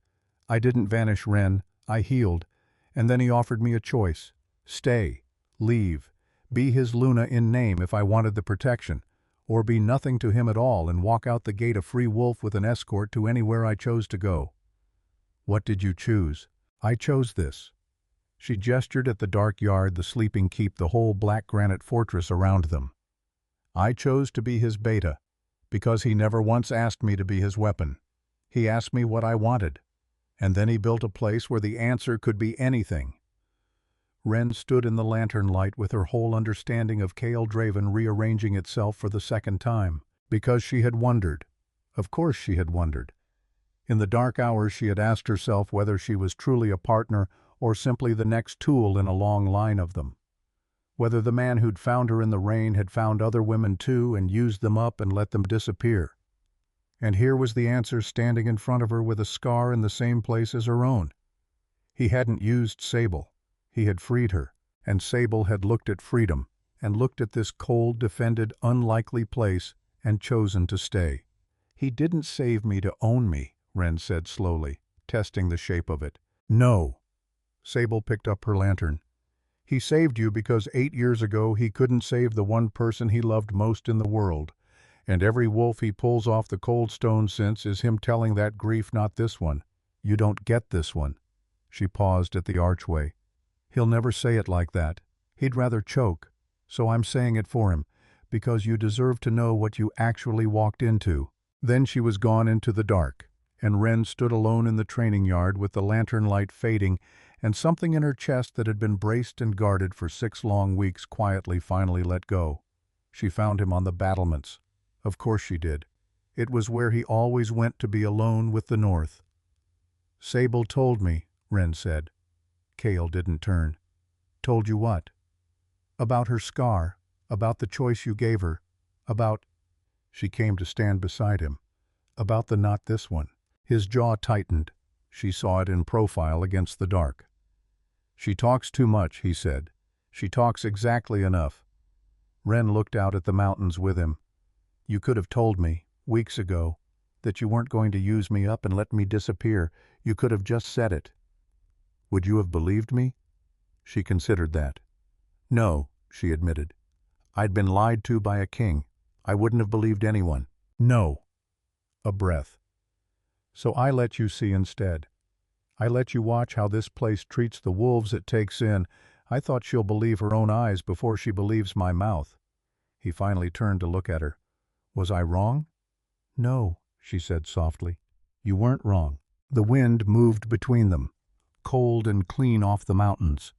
"I didn't vanish, Ren. I healed. And then he offered me a choice. Stay. Leave. Be his Luna in name if I wanted the protection, or be nothing to him at all and walk out the gate a free wolf with an escort to anywhere I chose to go." "What did you choose?" "I chose this." She gestured at the dark yard, the sleeping keep, the whole black granite fortress around them. "I chose to be his beta, because he never once asked me to be his weapon. He asked me what I wanted, and then he built a place where the answer could be anything." Ren stood in the lantern light with her whole understanding of Cale Draven rearranging itself for the second time, because she had wondered. Of course she had wondered. In the dark hours she had asked herself whether she was truly a partner or simply the next tool in a long line of them. Whether the man who'd found her in the rain had found other women too and used them up and let them disappear. And here was the answer standing in front of her with a scar in the same place as her own. He hadn't used Sable. He had freed her, and Sable had looked at freedom, and looked at this cold, defended, unlikely place, and chosen to stay. "He didn't save me to own me," Ren said slowly, testing the shape of it. "No." Sable picked up her lantern. "He saved you because 8 years ago he couldn't save the one person he loved most in the world, and every wolf he pulls off the cold stone since is him telling that grief, not this one. You don't get this one." She paused at the archway. "He'll never say it like that. He'd rather choke. So I'm saying it for him, because you deserve to know what you actually walked into." Then she was gone into the dark, and Ren stood alone in the training yard with the lantern light fading, and something in her chest that had been braced and guarded for 6 long weeks quietly finally let go. She found him on the battlements. Of course she did. It was where he always went to be alone with the North. "Sable told me," Ren said. Cale didn't turn. "Told you what?" "About her scar, about the choice you gave her, about—" She came to stand beside him. "About the not this one." His jaw tightened. She saw it in profile against the dark. "She talks too much," he said. "She talks exactly enough." Ren looked out at the mountains with him. "You could have told me, weeks ago. that you weren't going to use me up and let me disappear. You could have just said it." "Would you have believed me?" She considered that. "No," she admitted. "I'd been lied to by a king. I wouldn't have believed anyone." "No." A breath. "So I let you see instead. I let you watch how this place treats the wolves it takes in. I thought she'll believe her own eyes before she believes my mouth." He finally turned to look at her. "Was I wrong?" "No," she said softly. "You weren't wrong." The wind moved between them, cold and clean off the mountains,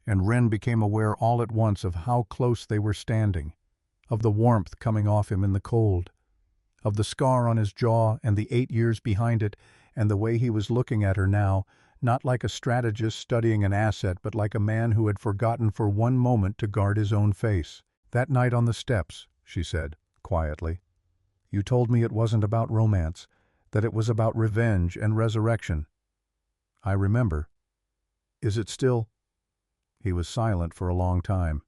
and Wren became aware all at once of how close they were standing, of the warmth coming off him in the cold, of the scar on his jaw and the 8 years behind it, and the way he was looking at her now, not like a strategist studying an asset, but like a man who had forgotten for one moment to guard his own face. "That night on the steps," she said, quietly, "you told me it wasn't about romance, that it was about revenge and resurrection. I remember. Is it still—" He was silent for a long time,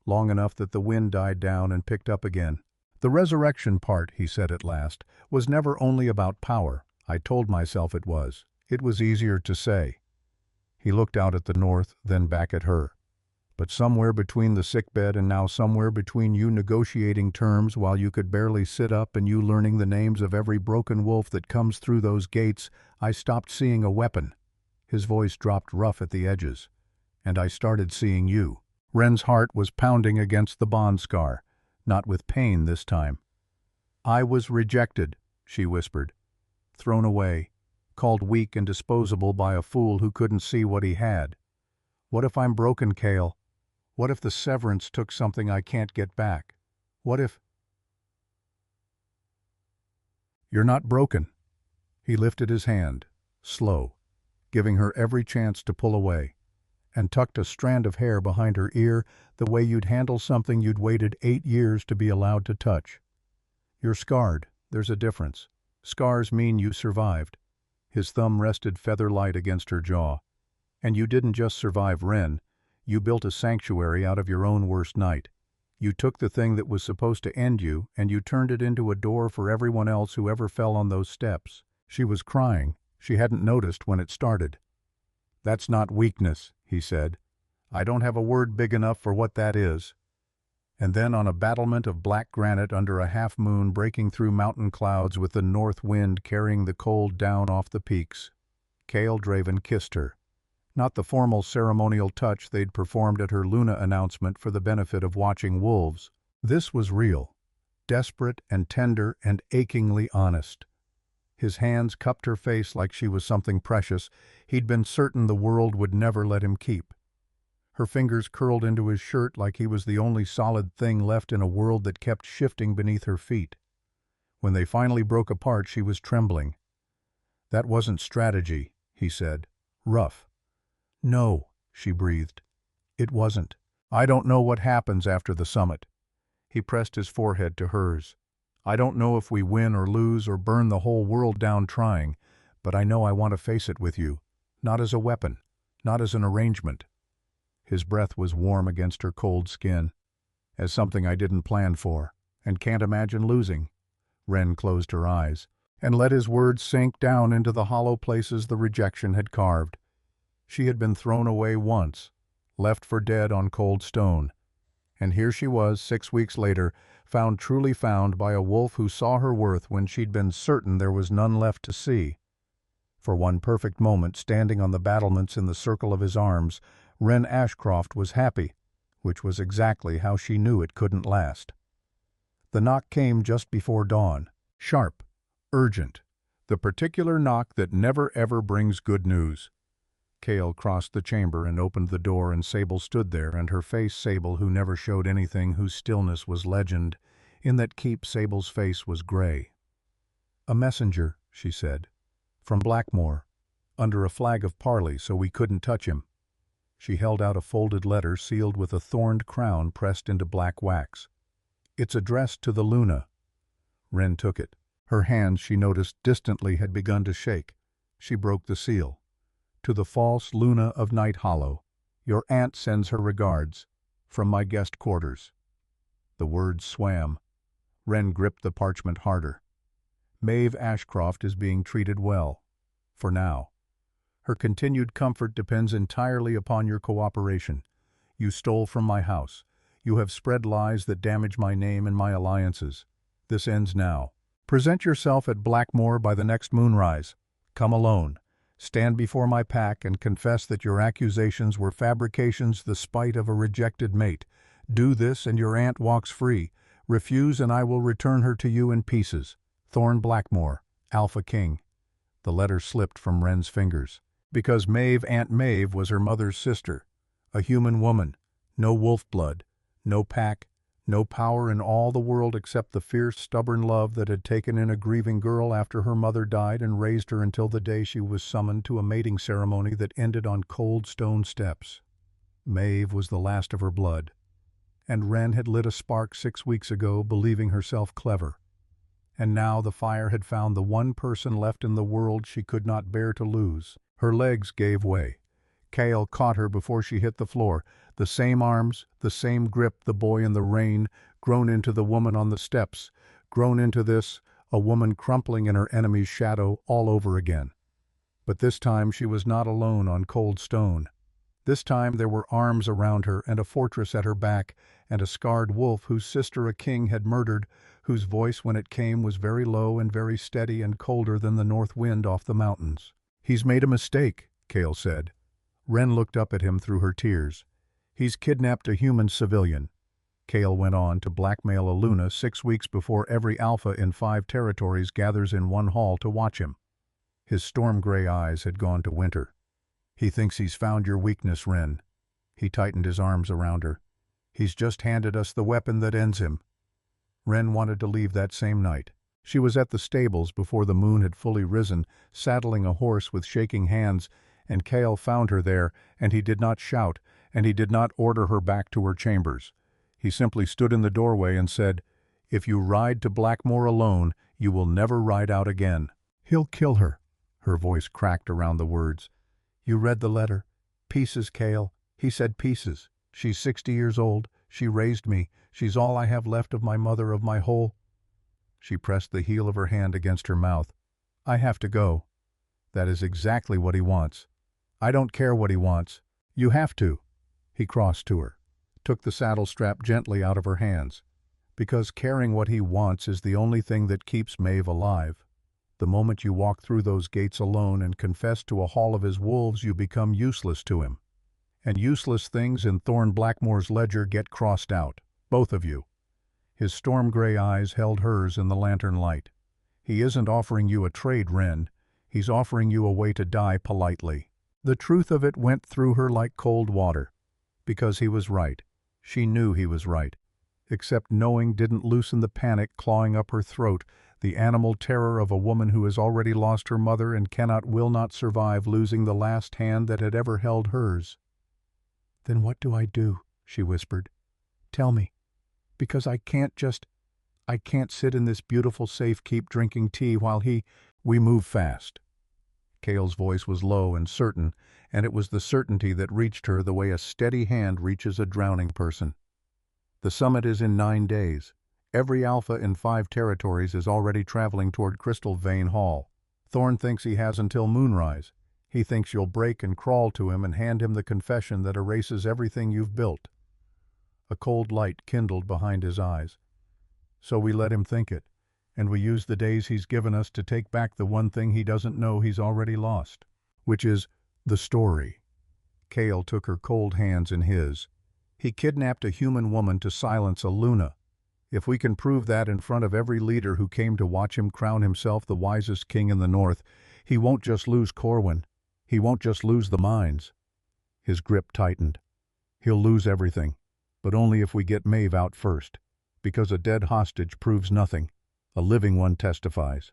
long enough that the wind died down and picked up again. "The resurrection part," he said at last, "was never only about power. I told myself it was. It was easier to say." He looked out at the north, then back at her. "But somewhere between the sickbed and now somewhere between you negotiating terms while you could barely sit up and you learning the names of every broken wolf that comes through those gates, I stopped seeing a weapon." His voice dropped rough at the edges. "And I started seeing you." Wren's heart was pounding against the bond scar, not with pain this time. "I was rejected," she whispered. "Thrown away, called weak and disposable by a fool who couldn't see what he had. What if I'm broken, Cale? What if the severance took something I can't get back? What if—" "You're not broken." He lifted his hand, slow, giving her every chance to pull away, and tucked a strand of hair behind her ear the way you'd handle something you'd waited 8 years to be allowed to touch. "You're scarred. There's a difference. Scars mean you survived." His thumb rested feather-light against her jaw. "And you didn't just survive Wren. You built a sanctuary out of your own worst night. You took the thing that was supposed to end you and you turned it into a door for everyone else who ever fell on those steps." She was crying. She hadn't noticed when it started. "That's not weakness," he said. "I don't have a word big enough for what that is." And then on a battlement of black granite under a half-moon breaking through mountain clouds with the north wind carrying the cold down off the peaks, Cale Draven kissed her. Not the formal ceremonial touch they'd performed at her Luna announcement for the benefit of watching wolves. This was real, desperate and tender and achingly honest. His hands cupped her face like she was something precious he'd been certain the world would never let him keep. Her fingers curled into his shirt like he was the only solid thing left in a world that kept shifting beneath her feet. When they finally broke apart, she was trembling. "That wasn't strategy," he said. "Rough." "No," she breathed. "It wasn't. I don't know what happens after the summit." He pressed his forehead to hers. "I don't know if we win or lose or burn the whole world down trying, but I know I want to face it with you. Not as a weapon, not as an arrangement." His breath was warm against her cold skin. "As something I didn't plan for, and can't imagine losing." Wren closed her eyes, and let his words sink down into the hollow places the rejection had carved. She had been thrown away once, left for dead on cold stone. And here she was, 6 weeks later, truly found by a wolf who saw her worth when she'd been certain there was none left to see. For one perfect moment, standing on the battlements in the circle of his arms, Wren Ashcroft was happy, which was exactly how she knew it couldn't last. The knock came just before dawn, sharp, urgent, the particular knock that never ever brings good news. Cale crossed the chamber and opened the door, and Sable stood there, and her face Sable, who never showed anything, whose stillness was legend. In that keep, Sable's face was gray. "A messenger," she said, "from Blackmore, under a flag of parley so we couldn't touch him." She held out a folded letter sealed with a thorned crown pressed into black wax. "It's addressed to the Luna." Wren took it. Her hands, she noticed distantly, had begun to shake. She broke the seal. "To the false Luna of Night Hollow. Your aunt sends her regards. From my guest quarters." The words swam. Wren gripped the parchment harder. Maeve Ashcroft is being treated well. For now. Her continued comfort depends entirely upon your cooperation. You stole from my house. You have spread lies that damage my name and my alliances. This ends now. Present yourself at Blackmoor by the next moonrise. Come alone. Stand before my pack and confess that your accusations were fabrications, the spite of a rejected mate. Do this and your aunt walks free. Refuse and I will return her to you in pieces. Thorn Blackmoor, Alpha King. The letter slipped from Wren's fingers. Because Maeve, Aunt Maeve, was her mother's sister. A human woman. No wolf blood. No pack. No power in all the world except the fierce, stubborn love that had taken in a grieving girl after her mother died and raised her until the day she was summoned to a mating ceremony that ended on cold stone steps. Maeve was the last of her blood. And Wren had lit a spark 6 weeks ago, believing herself clever. And now the fire had found the one person left in the world she could not bear to lose. Her legs gave way. Cale caught her before she hit the floor. The same arms, the same grip, the boy in the rain, grown into the woman on the steps, grown into this, a woman crumpling in her enemy's shadow all over again. But this time she was not alone on cold stone. This time there were arms around her and a fortress at her back, and a scarred wolf whose sister a king had murdered, whose voice when it came was very low and very steady and colder than the north wind off the mountains. "He's made a mistake," Cale said. Wren looked up at him through her tears. "He's kidnapped a human civilian." Cale went on to blackmail a Luna 6 weeks before every alpha in 5 territories gathers in one hall to watch him. His storm-gray eyes had gone to winter. "He thinks he's found your weakness, Wren." He tightened his arms around her. "He's just handed us the weapon that ends him." Wren wanted to leave that same night. She was at the stables before the moon had fully risen, saddling a horse with shaking hands, and Cale found her there, and he did not shout, and he did not order her back to her chambers. He simply stood in the doorway and said, "If you ride to Blackmoor alone, you will never ride out again." "He'll kill her." Her voice cracked around the words. "You read the letter. Pieces, Cale. He said pieces. She's 60 years old. She raised me. She's all I have left of my mother, of my whole—" She pressed the heel of her hand against her mouth. "I have to go." "That is exactly what he wants." "I don't care what he wants. You have to." He crossed to her, took the saddle strap gently out of her hands. "Because caring what he wants is the only thing that keeps Maeve alive. The moment you walk through those gates alone and confess to a hall of his wolves, you become useless to him. And useless things in Thorn Blackmoor's ledger get crossed out, both of you." His storm-gray eyes held hers in the lantern light. "He isn't offering you a trade, Wren. He's offering you a way to die politely." The truth of it went through her like cold water. Because he was right. She knew he was right. Except knowing didn't loosen the panic clawing up her throat, the animal terror of a woman who has already lost her mother and will not survive losing the last hand that had ever held hers. "Then what do I do?" she whispered. "Tell me. Because I can't sit in this beautiful safe keep drinking tea while he—" "We move fast." Cale's voice was low and certain, and it was the certainty that reached her the way a steady hand reaches a drowning person. "The summit is in 9 days. Every alpha in 5 territories is already traveling toward Crystal Vein Hall. Thorn thinks he has until moonrise. He thinks you'll break and crawl to him and hand him the confession that erases everything you've built." A cold light kindled behind his eyes. "So we let him think it, and we use the days he's given us to take back the one thing he doesn't know he's already lost. Which is the story." Cale took her cold hands in his. "He kidnapped a human woman to silence a Luna. If we can prove that in front of every leader who came to watch him crown himself the wisest king in the north, he won't just lose Corwin. He won't just lose the mines." His grip tightened. "He'll lose everything, but only if we get Maeve out first. Because a dead hostage proves nothing. A living one testifies."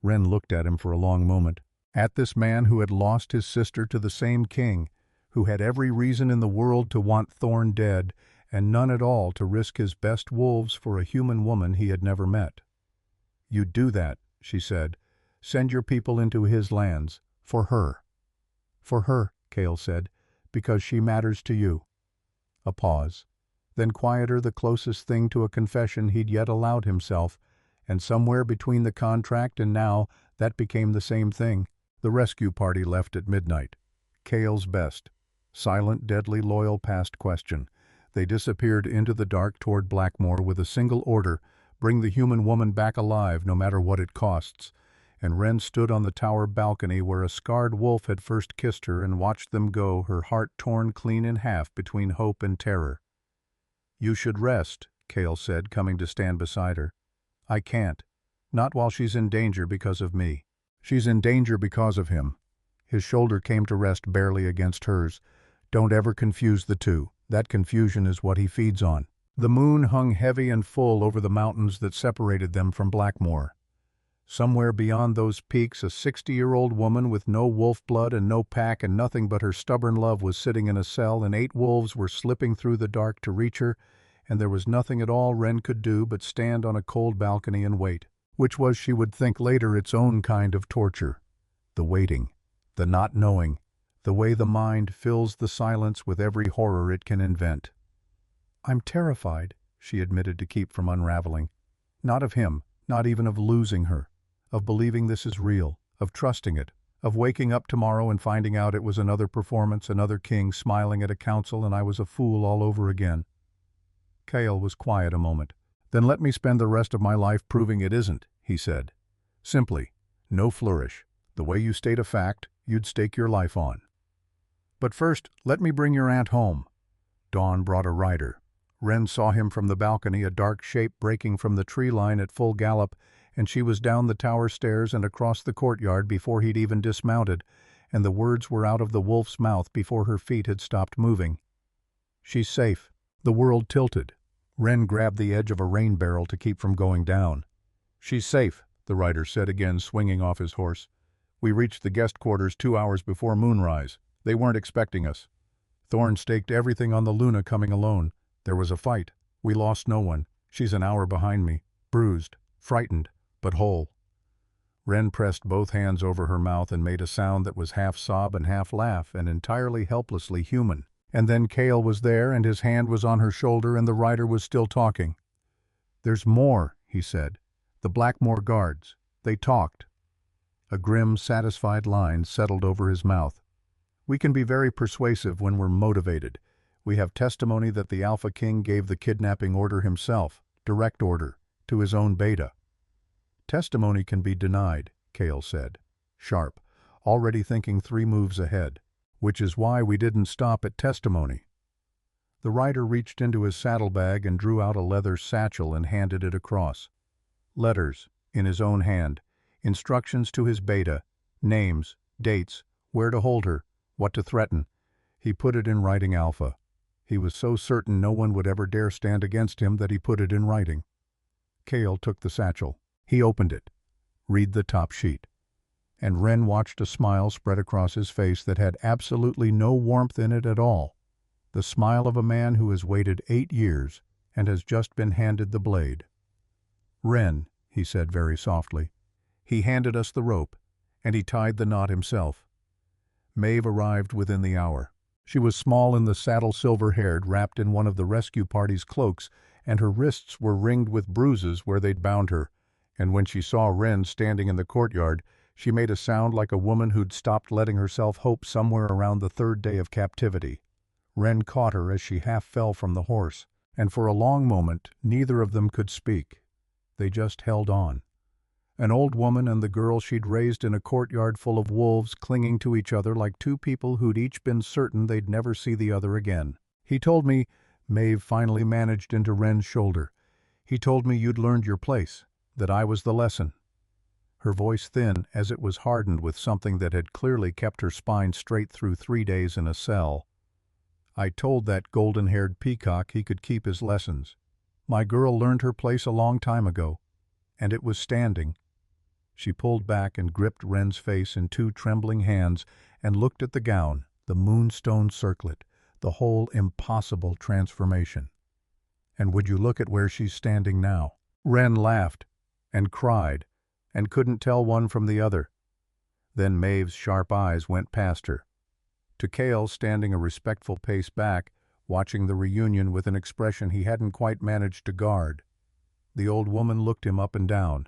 Wren looked at him for a long moment. At this man who had lost his sister to the same king, who had every reason in the world to want Thorn dead, and none at all to risk his best wolves for a human woman he had never met. "You do that," she said. "Send your people into his lands. For her." "For her," Cale said, "because she matters to you." A pause. Then quieter, the closest thing to a confession he'd yet allowed himself. And somewhere between the contract and now, that became the same thing. The rescue party left at midnight. Cale's best. Silent, deadly, loyal past question. They disappeared into the dark toward Blackmore with a single order: bring the human woman back alive, no matter what it costs. And Wren stood on the tower balcony where a scarred wolf had first kissed her and watched them go, her heart torn clean in half between hope and terror. "You should rest," Cale said, coming to stand beside her. "I can't. Not while she's in danger because of me." "She's in danger because of him." His shoulder came to rest barely against hers. "Don't ever confuse the two. That confusion is what he feeds on." The moon hung heavy and full over the mountains that separated them from Blackmore. Somewhere beyond those peaks, a 60-year-old woman with no wolf blood and no pack and nothing but her stubborn love was sitting in a cell, and 8 wolves were slipping through the dark to reach her, and there was nothing at all Wren could do but stand on a cold balcony and wait. Which was, she would think later, its own kind of torture. The waiting, the not knowing, the way the mind fills the silence with every horror it can invent. "I'm terrified," she admitted to keep from unraveling. "Not of him, not even of losing her. Of believing this is real, of trusting it, of waking up tomorrow and finding out it was another performance, another king smiling at a council, and I was a fool all over again." Cale was quiet a moment. "Then let me spend the rest of my life proving it isn't," he said. "Simply. No flourish. The way you state a fact, you'd stake your life on. But first, let me bring your aunt home." Dawn brought a rider. Wren saw him from the balcony, a dark shape breaking from the tree line at full gallop, and she was down the tower stairs and across the courtyard before he'd even dismounted, and the words were out of the wolf's mouth before her feet had stopped moving. "She's safe." The world tilted. Wren grabbed the edge of a rain barrel to keep from going down. "She's safe," the rider said again, swinging off his horse. "We reached the guest quarters 2 hours before moonrise. They weren't expecting us. Thorne staked everything on the Luna coming alone. There was a fight. We lost no one. She's an hour behind me, bruised, frightened, but whole." Wren pressed both hands over her mouth and made a sound that was half sob and half laugh, and entirely helplessly human. And then Cale was there, and his hand was on her shoulder, and the rider was still talking. "There's more," he said. "The Blackmore guards. They talked." A grim, satisfied line settled over his mouth. "We can be very persuasive when we're motivated. We have testimony that the Alpha King gave the kidnapping order himself, direct order, to his own beta." "Testimony can be denied," Cale said, sharp, already thinking 3 moves ahead. "Which is why we didn't stop at testimony." The rider reached into his saddlebag and drew out a leather satchel and handed it across. Letters, in his own hand, instructions to his beta, names, dates, where to hold her, what to threaten. He put it in writing, Alpha. He was so certain no one would ever dare stand against him that he put it in writing. Cale took the satchel. He opened it. "Read the top sheet." And Wren watched a smile spread across his face that had absolutely no warmth in it at all. The smile of a man who has waited 8 years and has just been handed the blade. "Wren," he said very softly. "He handed us the rope, and he tied the knot himself." Maeve arrived within the hour. She was small in the saddle, silver-haired, wrapped in one of the rescue party's cloaks, and her wrists were ringed with bruises where they'd bound her. And when she saw Wren standing in the courtyard, she made a sound like a woman who'd stopped letting herself hope somewhere around the 3rd day of captivity. Wren caught her as she half fell from the horse, and for a long moment neither of them could speak. They just held on. An old woman and the girl she'd raised in a courtyard full of wolves, clinging to each other like 2 people who'd each been certain they'd never see the other again. "He told me," Maeve finally managed into Wren's shoulder, "he told me you'd learned your place, that I was the lesson." Her voice thin, as it was hardened with something that had clearly kept her spine straight through 3 days in a cell. "I told that golden-haired peacock he could keep his lessons. My girl learned her place a long time ago, and it was standing." She pulled back and gripped Wren's face in 2 trembling hands and looked at the gown, the moonstone circlet, the whole impossible transformation. "And would you look at where she's standing now?" Wren laughed and cried and couldn't tell one from the other. Then Maeve's sharp eyes went past her to Cale, standing a respectful pace back, watching the reunion with an expression he hadn't quite managed to guard. The old woman looked him up and down,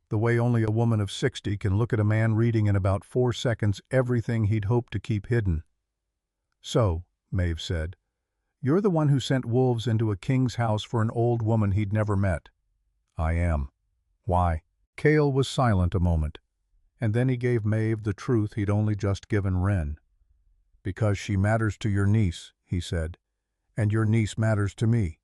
the way only a woman of 60 can look at a man reading in about 4 seconds everything he'd hoped to keep hidden. "So," Maeve said, "you're the one who sent wolves into a king's house for an old woman he'd never met." "I am." "Why?" Cale was silent a moment, and then he gave Maeve the truth he'd only just given Wren. "Because she matters to your niece," he said, "and your niece matters to me,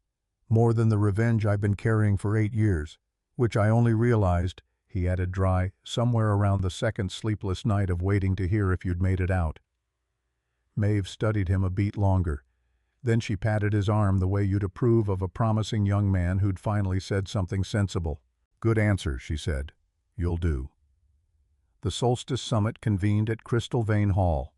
more than the revenge I've been carrying for 8 years, which I only realized," he added dry, "somewhere around the second sleepless night of waiting to hear if you'd made it out." Maeve studied him a beat longer. Then she patted his arm the way you'd approve of a promising young man who'd finally said something sensible. "Good answer," she said. "You'll do." The Solstice Summit convened at Crystal Vane Hall.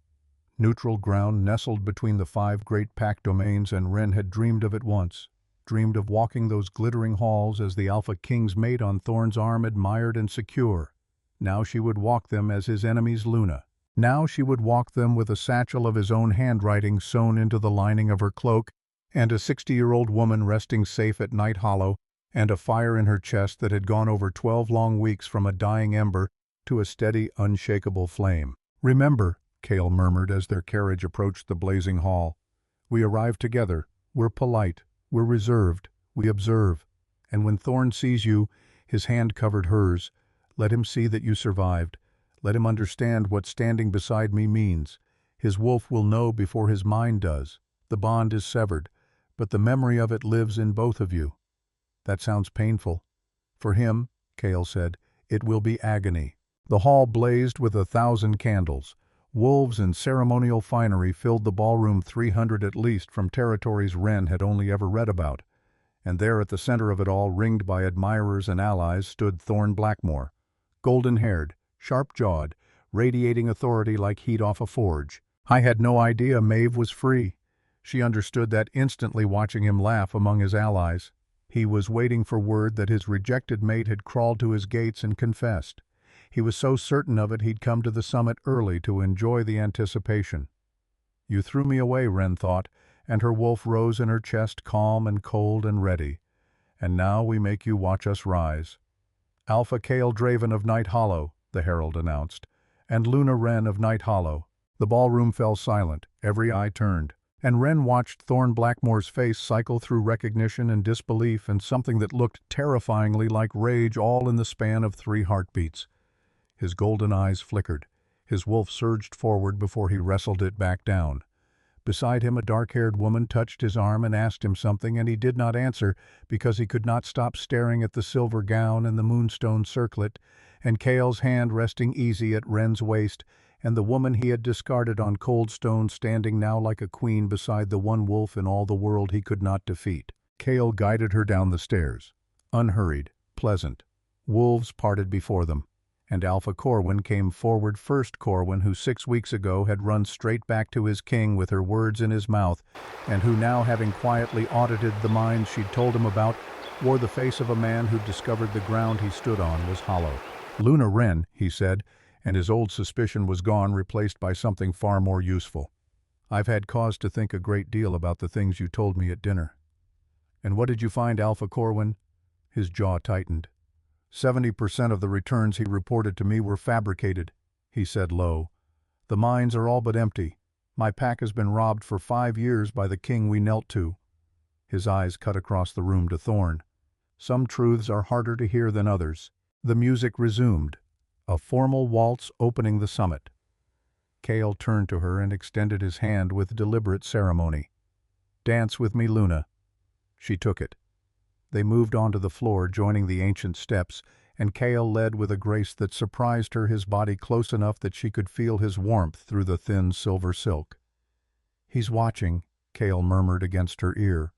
Neutral ground nestled between the 5 great pack domains, and Wren had dreamed of it once. Dreamed of walking those glittering halls as the Alpha King's mate on Thorn's arm, admired and secure. Now she would walk them as his enemy's Luna. Now she would walk them with a satchel of his own handwriting sewn into the lining of her cloak, and a 60-year-old woman resting safe at Night Hollow, and a fire in her chest that had gone over 12 long weeks from a dying ember to a steady, unshakable flame. "Remember," Cale murmured as their carriage approached the blazing hall, "we arrive together. We're polite. We're reserved, we observe, and when Thorn sees you," his hand covered hers, "let him see that you survived. Let him understand what standing beside me means. His wolf will know before his mind does. The bond is severed, but the memory of it lives in both of you." "That sounds painful." "For him," Cale said, "it will be agony." The hall blazed with 1,000 candles. Wolves in ceremonial finery filled the ballroom, 300 at least, from territories Wren had only ever read about. And there at the center of it all, ringed by admirers and allies, stood Thorn Blackmore, golden-haired, sharp-jawed, radiating authority like heat off a forge. I had no idea Maeve was free. She understood that instantly, watching him laugh among his allies. He was waiting for word that his rejected mate had crawled to his gates and confessed. He was so certain of it he'd come to the summit early to enjoy the anticipation. "You threw me away," Wren thought, and her wolf rose in her chest, calm and cold and ready. "And now we make you watch us rise." "Alpha Cale Draven of Night Hollow," the herald announced, "and Luna Wren of Night Hollow." The ballroom fell silent, every eye turned, and Wren watched Thorn Blackmore's face cycle through recognition and disbelief and something that looked terrifyingly like rage, all in the span of 3 heartbeats. His golden eyes flickered. His wolf surged forward before he wrestled it back down. Beside him a dark-haired woman touched his arm and asked him something, and he did not answer because he could not stop staring at the silver gown and the moonstone circlet, and Cale's hand resting easy at Wren's waist, and the woman he had discarded on cold stone standing now like a queen beside the one wolf in all the world he could not defeat. Cale guided her down the stairs. Unhurried, pleasant. Wolves parted before them. And Alpha Corwin came forward first, Corwin who 6 weeks ago had run straight back to his king with her words in his mouth, and who now, having quietly audited the minds she'd told him about, wore the face of a man who discovered the ground he stood on was hollow. "Luna Wren," he said, and his old suspicion was gone, replaced by something far more useful. "I've had cause to think a great deal about the things you told me at dinner." "And what did you find, Alpha Corwin?" His jaw tightened. 70% of the returns he reported to me were fabricated," he said low. "The mines are all but empty. My pack has been robbed for 5 years by the king we knelt to." His eyes cut across the room to Thorn. "Some truths are harder to hear than others." The music resumed, a formal waltz opening the summit. Cale turned to her and extended his hand with deliberate ceremony. "Dance with me, Luna." She took it. They moved onto the floor, joining the ancient steps, and Cale led with a grace that surprised her, his body close enough that she could feel his warmth through the thin silver silk. "He's watching," Cale murmured against her ear.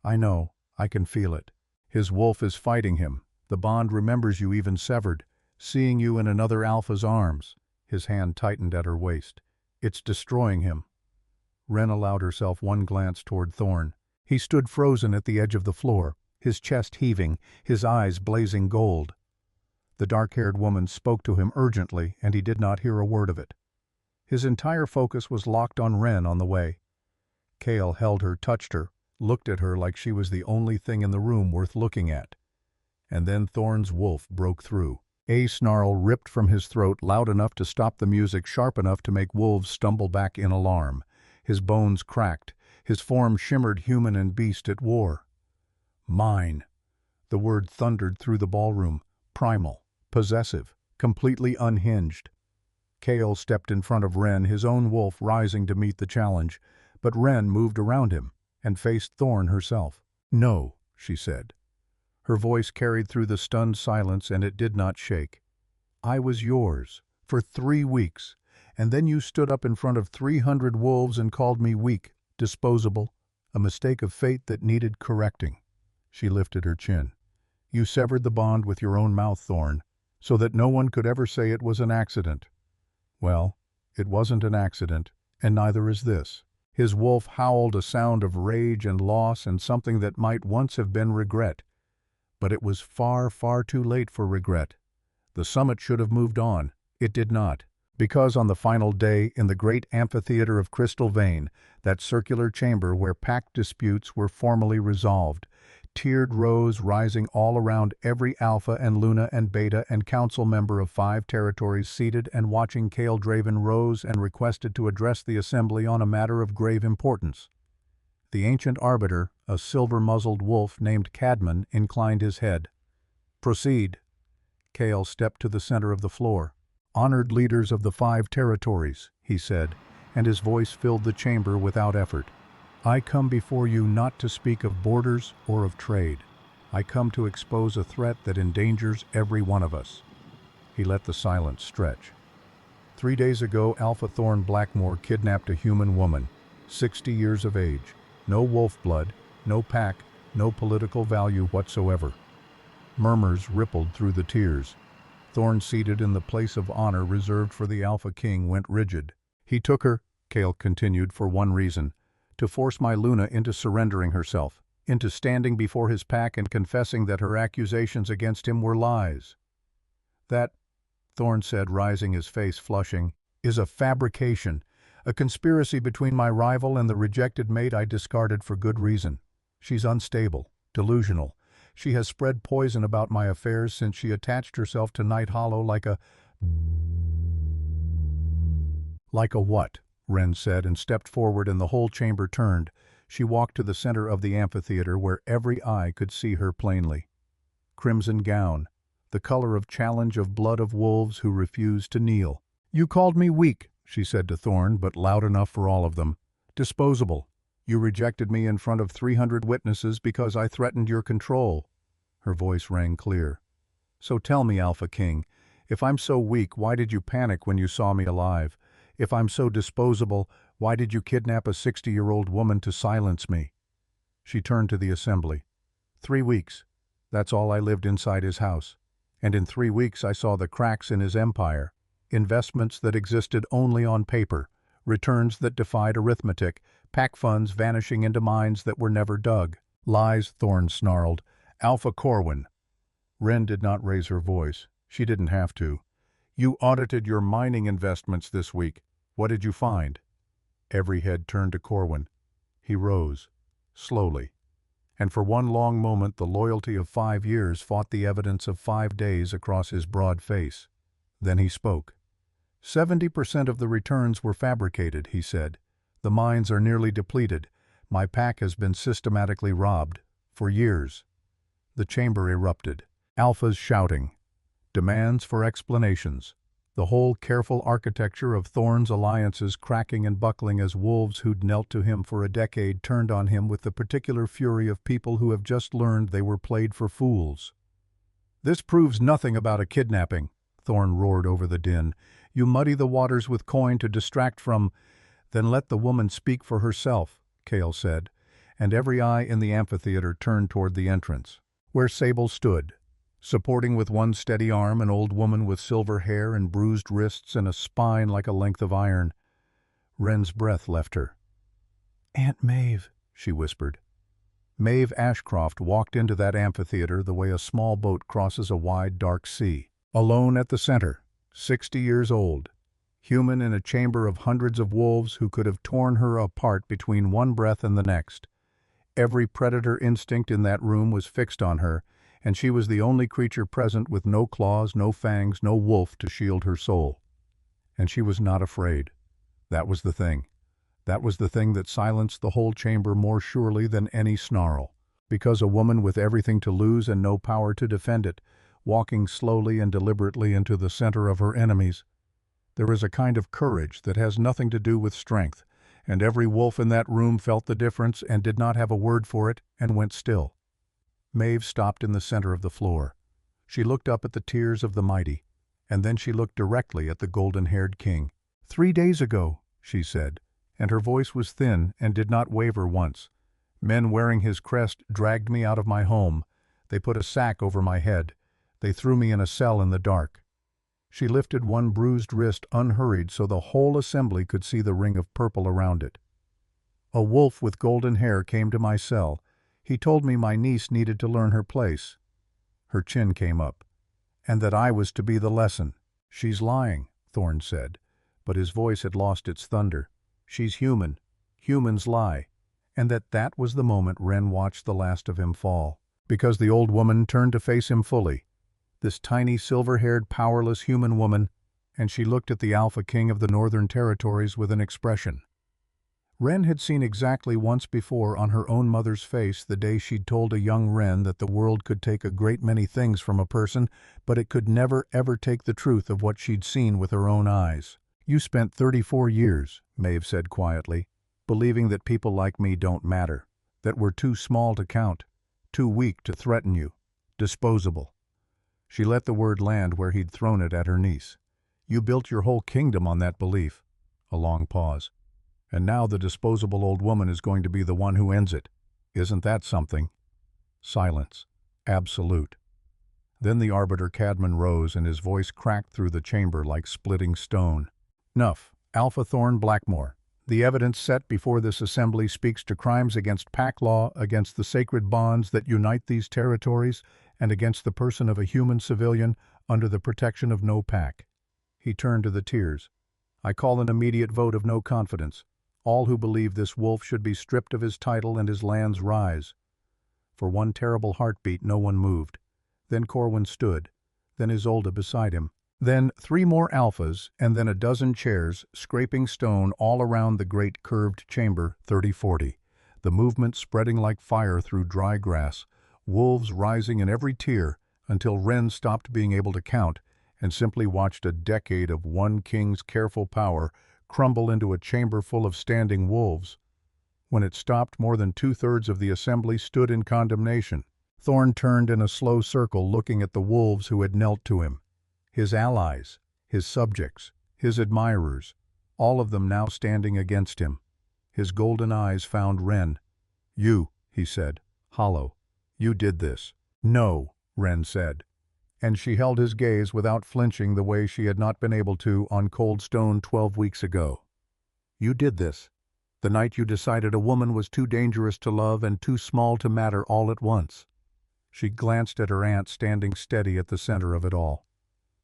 "I know, I can feel it. His wolf is fighting him. The bond remembers you even severed, seeing you in another Alpha's arms." His hand tightened at her waist. "It's destroying him." Wren allowed herself one glance toward Thorn. He stood frozen at the edge of the floor, his chest heaving, his eyes blazing gold. The dark-haired woman spoke to him urgently, and he did not hear a word of it. His entire focus was locked on Wren on the way. Cale held her, touched her, looked at her like she was the only thing in the room worth looking at. And then Thorn's wolf broke through. A snarl ripped from his throat, loud enough to stop the music, sharp enough to make wolves stumble back in alarm. His bones cracked. His form shimmered, human and beast at war. Mine. The word thundered through the ballroom. Primal. Possessive. Completely unhinged. Kale stepped in front of Wren, his own wolf rising to meet the challenge, but Wren moved around him and faced Thorn herself. "No," she said. Her voice carried through the stunned silence, and it did not shake. "I was yours for 3 weeks, and then you stood up in front of 300 wolves and called me weak, disposable, a mistake of fate that needed correcting." She lifted her chin. "You severed the bond with your own mouth, Thorn, so that no one could ever say it was an accident. Well, it wasn't an accident, and neither is this." His wolf howled, a sound of rage and loss and something that might once have been regret. But it was far, far too late for regret. The summit should have moved on. It did not. Because on the final day, in the great amphitheater of Crystal Vein, that circular chamber where pack disputes were formally resolved, tiered rows rising all around every Alpha and Luna and Beta and council member of 5 territories seated and watching, Kale Draven rose and requested to address the assembly on a matter of grave importance. The ancient arbiter, a silver-muzzled wolf named Cadman, inclined his head. "Proceed." Kale stepped to the center of the floor. "Honored leaders of the 5 territories," he said, and his voice filled the chamber without effort. "I come before you not to speak of borders or of trade. I come to expose a threat that endangers every one of us." He let the silence stretch. 3 days ago, Alpha Thorn Blackmore kidnapped a human woman, 60 years of age. No wolf blood, no pack, no political value whatsoever. Murmurs rippled through the tiers. Thorn, seated in the place of honor reserved for the Alpha King, went rigid. "He took her," Kale continued, "for one reason. To force my Luna into surrendering herself, into standing before his pack and confessing that her accusations against him were lies. That," Thorn said, rising, his face flushing, "is a fabrication, a conspiracy between my rival and the rejected mate I discarded for good reason. She's unstable, delusional. She has spread poison about my affairs since she attached herself to Night Hollow like a—" "Like a what?" Wren said, and stepped forward, and the whole chamber turned. She walked to the center of the amphitheater where every eye could see her plainly. Crimson gown, the color of challenge, of blood of wolves who refused to kneel. "You called me weak," she said to Thorn, but loud enough for all of them. "Disposable. You rejected me in front of 300 witnesses because I threatened your control." Her voice rang clear. "So tell me, Alpha King, if I'm so weak, why did you panic when you saw me alive? If I'm so disposable, why did you kidnap a 60-year-old woman to silence me?" She turned to the assembly. 3 weeks. That's all I lived inside his house. And in 3 weeks I saw the cracks in his empire. Investments that existed only on paper, returns that defied arithmetic, pack funds vanishing into mines that were never dug. "Lies," Thorn snarled. "Alpha Corwin." Wren did not raise her voice. She didn't have to. "You audited your mining investments this week. What did you find?" Every head turned to Corwin. He rose, slowly, and for one long moment the loyalty of 5 years fought the evidence of 5 days across his broad face. Then he spoke. 70% of the returns were fabricated," he said. "The mines are nearly depleted. My pack has been systematically robbed, for years." The chamber erupted. Alphas shouting. Demands for explanations. The whole careful architecture of Thorn's alliances cracking and buckling as wolves who'd knelt to him for a decade turned on him with the particular fury of people who have just learned they were played for fools. "This proves nothing about a kidnapping," Thorn roared over the din. "You muddy the waters with coin to distract from—" "Then let the woman speak for herself," Kale said, and every eye in the amphitheater turned toward the entrance, where Sable stood, supporting with one steady arm an old woman with silver hair and bruised wrists and a spine like a length of iron. Wren's breath left her. "Aunt Maeve," she whispered. Maeve Ashcroft walked into that amphitheater the way a small boat crosses a wide, dark sea. Alone at the center, 60 years old, human in a chamber of hundreds of wolves who could have torn her apart between one breath and the next. Every predator instinct in that room was fixed on her, and she was the only creature present with no claws, no fangs, no wolf to shield her soul. And she was not afraid. That was the thing. That was the thing that silenced the whole chamber more surely than any snarl. Because a woman with everything to lose and no power to defend it, walking slowly and deliberately into the center of her enemies. There is a kind of courage that has nothing to do with strength, and every wolf in that room felt the difference and did not have a word for it and went still. Maeve stopped in the center of the floor. She looked up at the tears of the mighty, and then she looked directly at the golden-haired king. 3 days ago, she said, and her voice was thin and did not waver once. Men wearing his crest dragged me out of my home. They put a sack over my head. They threw me in a cell in the dark. She lifted one bruised wrist unhurried so the whole assembly could see the ring of purple around it. A wolf with golden hair came to my cell. He told me my niece needed to learn her place. Her chin came up. And that I was to be the lesson. She's lying, Thorn said, but his voice had lost its thunder. She's human. Humans lie. And that was the moment Wren watched the last of him fall. Because the old woman turned to face him fully. This tiny, silver-haired, powerless human woman, and she looked at the Alpha King of the Northern Territories with an expression. Wren had seen exactly once before on her own mother's face the day she'd told a young Wren that the world could take a great many things from a person, but it could never ever take the truth of what she'd seen with her own eyes. You spent 34 years, Maeve said quietly, believing that people like me don't matter, that we're too small to count, too weak to threaten you, disposable. She let the word land where he'd thrown it at her niece. You built your whole kingdom on that belief. A long pause. And now the disposable old woman is going to be the one who ends it. Isn't that something? Silence. Absolute. Then the Arbiter Cadman rose and his voice cracked through the chamber like splitting stone. "'Nuff, Alpha Thorn Blackmore. The evidence set before this assembly speaks to crimes against pack law, against the sacred bonds that unite these territories, and against the person of a human civilian under the protection of no pack." He turned to the Tears. "I call an immediate vote of no confidence. All who believe this wolf should be stripped of his title and his lands rise." For one terrible heartbeat no one moved. Then Corwin stood, then Isolde beside him. Then 3 more alphas, and then a dozen chairs, scraping stone all around the great curved chamber, 30-40. The movement spreading like fire through dry grass, wolves rising in every tier, until Wren stopped being able to count, and simply watched a decade of one king's careful power crumble into a chamber full of standing wolves. When it stopped, more than 2/3 of the assembly stood in condemnation. Thorn turned in a slow circle looking at the wolves who had knelt to him. His allies, his subjects, his admirers, all of them now standing against him. His golden eyes found Wren. "You," he said, hollow. "You did this." "No," Wren said. And she held his gaze without flinching the way she had not been able to on cold stone 12 weeks ago. "You did this. The night you decided a woman was too dangerous to love and too small to matter all at once." She glanced at her aunt standing steady at the center of it all.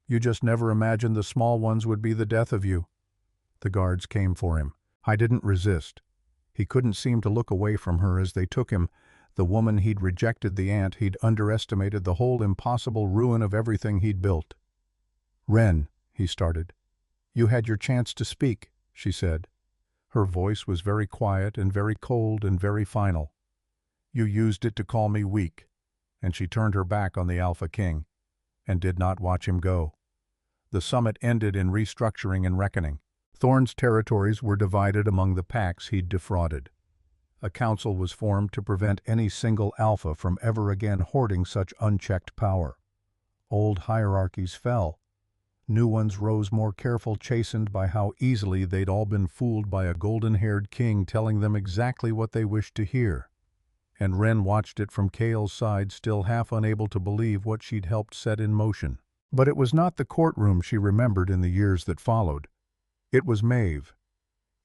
"You just never imagined the small ones would be the death of you." The guards came for him. I didn't resist. He couldn't seem to look away from her as they took him. The woman he'd rejected, the aunt he'd underestimated, the whole impossible ruin of everything he'd built. "Wren," he started. "You had your chance to speak," she said. Her voice was very quiet and very cold and very final. "You used it to call me weak." And she turned her back on the Alpha King, and did not watch him go. The summit ended in restructuring and reckoning. Thorn's territories were divided among the packs he'd defrauded. A council was formed to prevent any single alpha from ever again hoarding such unchecked power. Old hierarchies fell. New ones rose more careful, chastened by how easily they'd all been fooled by a golden-haired king telling them exactly what they wished to hear. And Wren watched it from Cale's side, still half unable to believe what she'd helped set in motion. But it was not the courtroom she remembered in the years that followed. It was Maeve.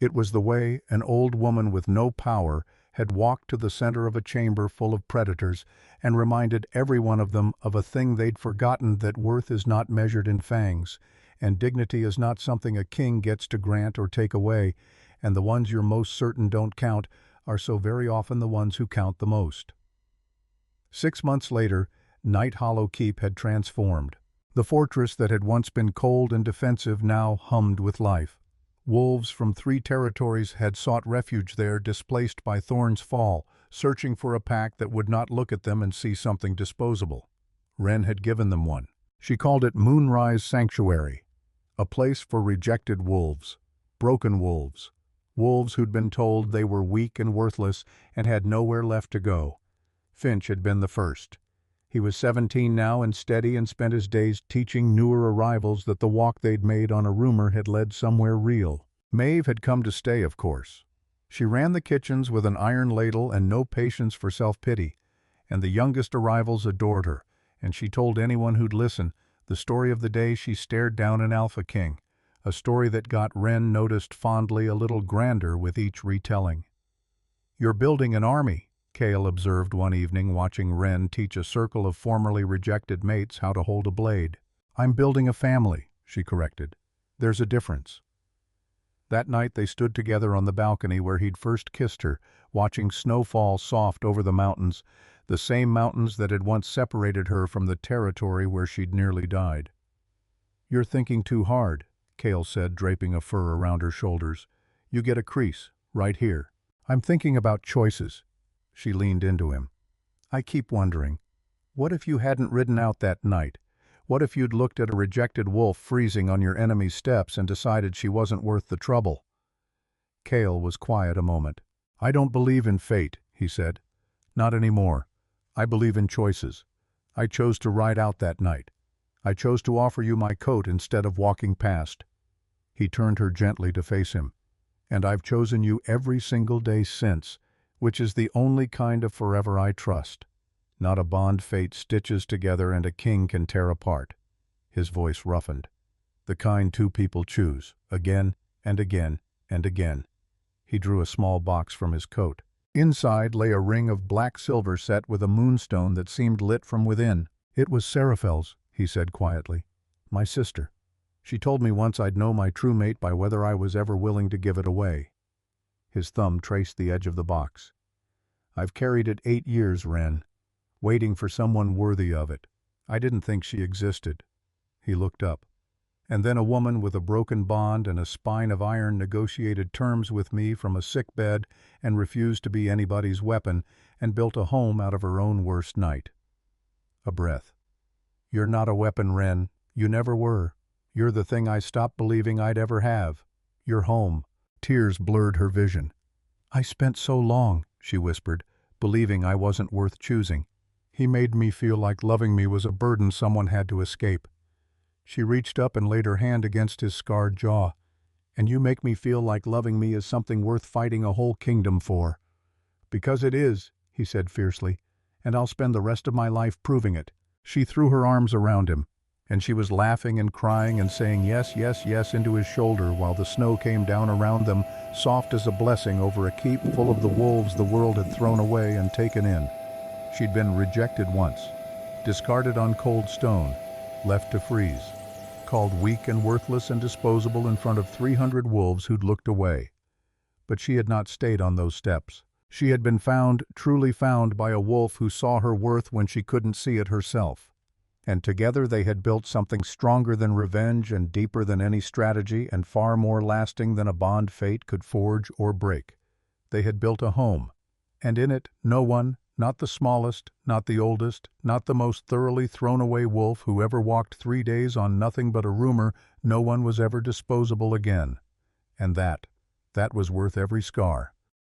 It was the way an old woman with no power had walked to the center of a chamber full of predators and reminded every one of them of a thing they'd forgotten, that worth is not measured in fangs, and dignity is not something a king gets to grant or take away, and the ones you're most certain don't count are so very often the ones who count the most. 6 months later, Night Hollow Keep had transformed. The fortress that had once been cold and defensive now hummed with life. Wolves from 3 territories had sought refuge there, displaced by Thorn's fall, searching for a pack that would not look at them and see something disposable. Wren had given them one. She called it Moonrise Sanctuary, a place for rejected wolves, broken wolves, wolves who'd been told they were weak and worthless and had nowhere left to go. Finch had been the first. He was 17 now and steady, and spent his days teaching newer arrivals that the walk they'd made on a rumor had led somewhere real. Maeve had come to stay, of course. She ran the kitchens with an iron ladle and no patience for self-pity, and the youngest arrivals adored her, and she told anyone who'd listen the story of the day she stared down an Alpha King, a story that got Wren noticed fondly a little grander with each retelling. "You're building an army," Cale observed one evening watching Wren teach a circle of formerly rejected mates how to hold a blade. "I'm building a family," she corrected. "There's a difference." That night they stood together on the balcony where he'd first kissed her, watching snow fall soft over the mountains, the same mountains that had once separated her from the territory where she'd nearly died. "You're thinking too hard," Cale said, draping a fur around her shoulders. "You get a crease, right here." "I'm thinking about choices." She leaned into him. "I keep wondering, what if you hadn't ridden out that night? What if you'd looked at a rejected wolf freezing on your enemy's steps and decided she wasn't worth the trouble?" Cale was quiet a moment. "I don't believe in fate," he said. "Not anymore. I believe in choices. I chose to ride out that night. I chose to offer you my coat instead of walking past." He turned her gently to face him. "And I've chosen you every single day since, which is the only kind of forever I trust. Not a bond fate stitches together and a king can tear apart." His voice roughened. "The kind 2 people choose, again and again and again." He drew a small box from his coat. Inside lay a ring of black silver set with a moonstone that seemed lit from within. "It was Seraphel's," he said quietly. "My sister. She told me once I'd know my true mate by whether I was ever willing to give it away." His thumb traced the edge of the box. "I've carried it 8 years, Wren, waiting for someone worthy of it. I didn't think she existed." He looked up. "And then a woman with a broken bond and a spine of iron negotiated terms with me from a sick bed and refused to be anybody's weapon and built a home out of her own worst night." A breath. "You're not a weapon, Wren. You never were. You're the thing I stopped believing I'd ever have. You're home." Tears blurred her vision. "I spent so long," she whispered, "believing I wasn't worth choosing. He made me feel like loving me was a burden someone had to escape." She reached up and laid her hand against his scarred jaw. "And you make me feel like loving me is something worth fighting a whole kingdom for." "Because it is," he said fiercely, "and I'll spend the rest of my life proving it." She threw her arms around him, and she was laughing and crying and saying yes, yes, yes into his shoulder while the snow came down around them, soft as a blessing over a keep full of the wolves the world had thrown away and taken in. She'd been rejected once, discarded on cold stone, left to freeze, called weak and worthless and disposable in front of 300 wolves who'd looked away. But she had not stayed on those steps. She had been found, truly found, by a wolf who saw her worth when she couldn't see it herself. And together they had built something stronger than revenge and deeper than any strategy and far more lasting than a bond fate could forge or break. They had built a home, and in it no one, not the smallest, not the oldest, not the most thoroughly thrown-away wolf who ever walked 3 days on nothing but a rumor, no one was ever disposable again. And that was worth every scar.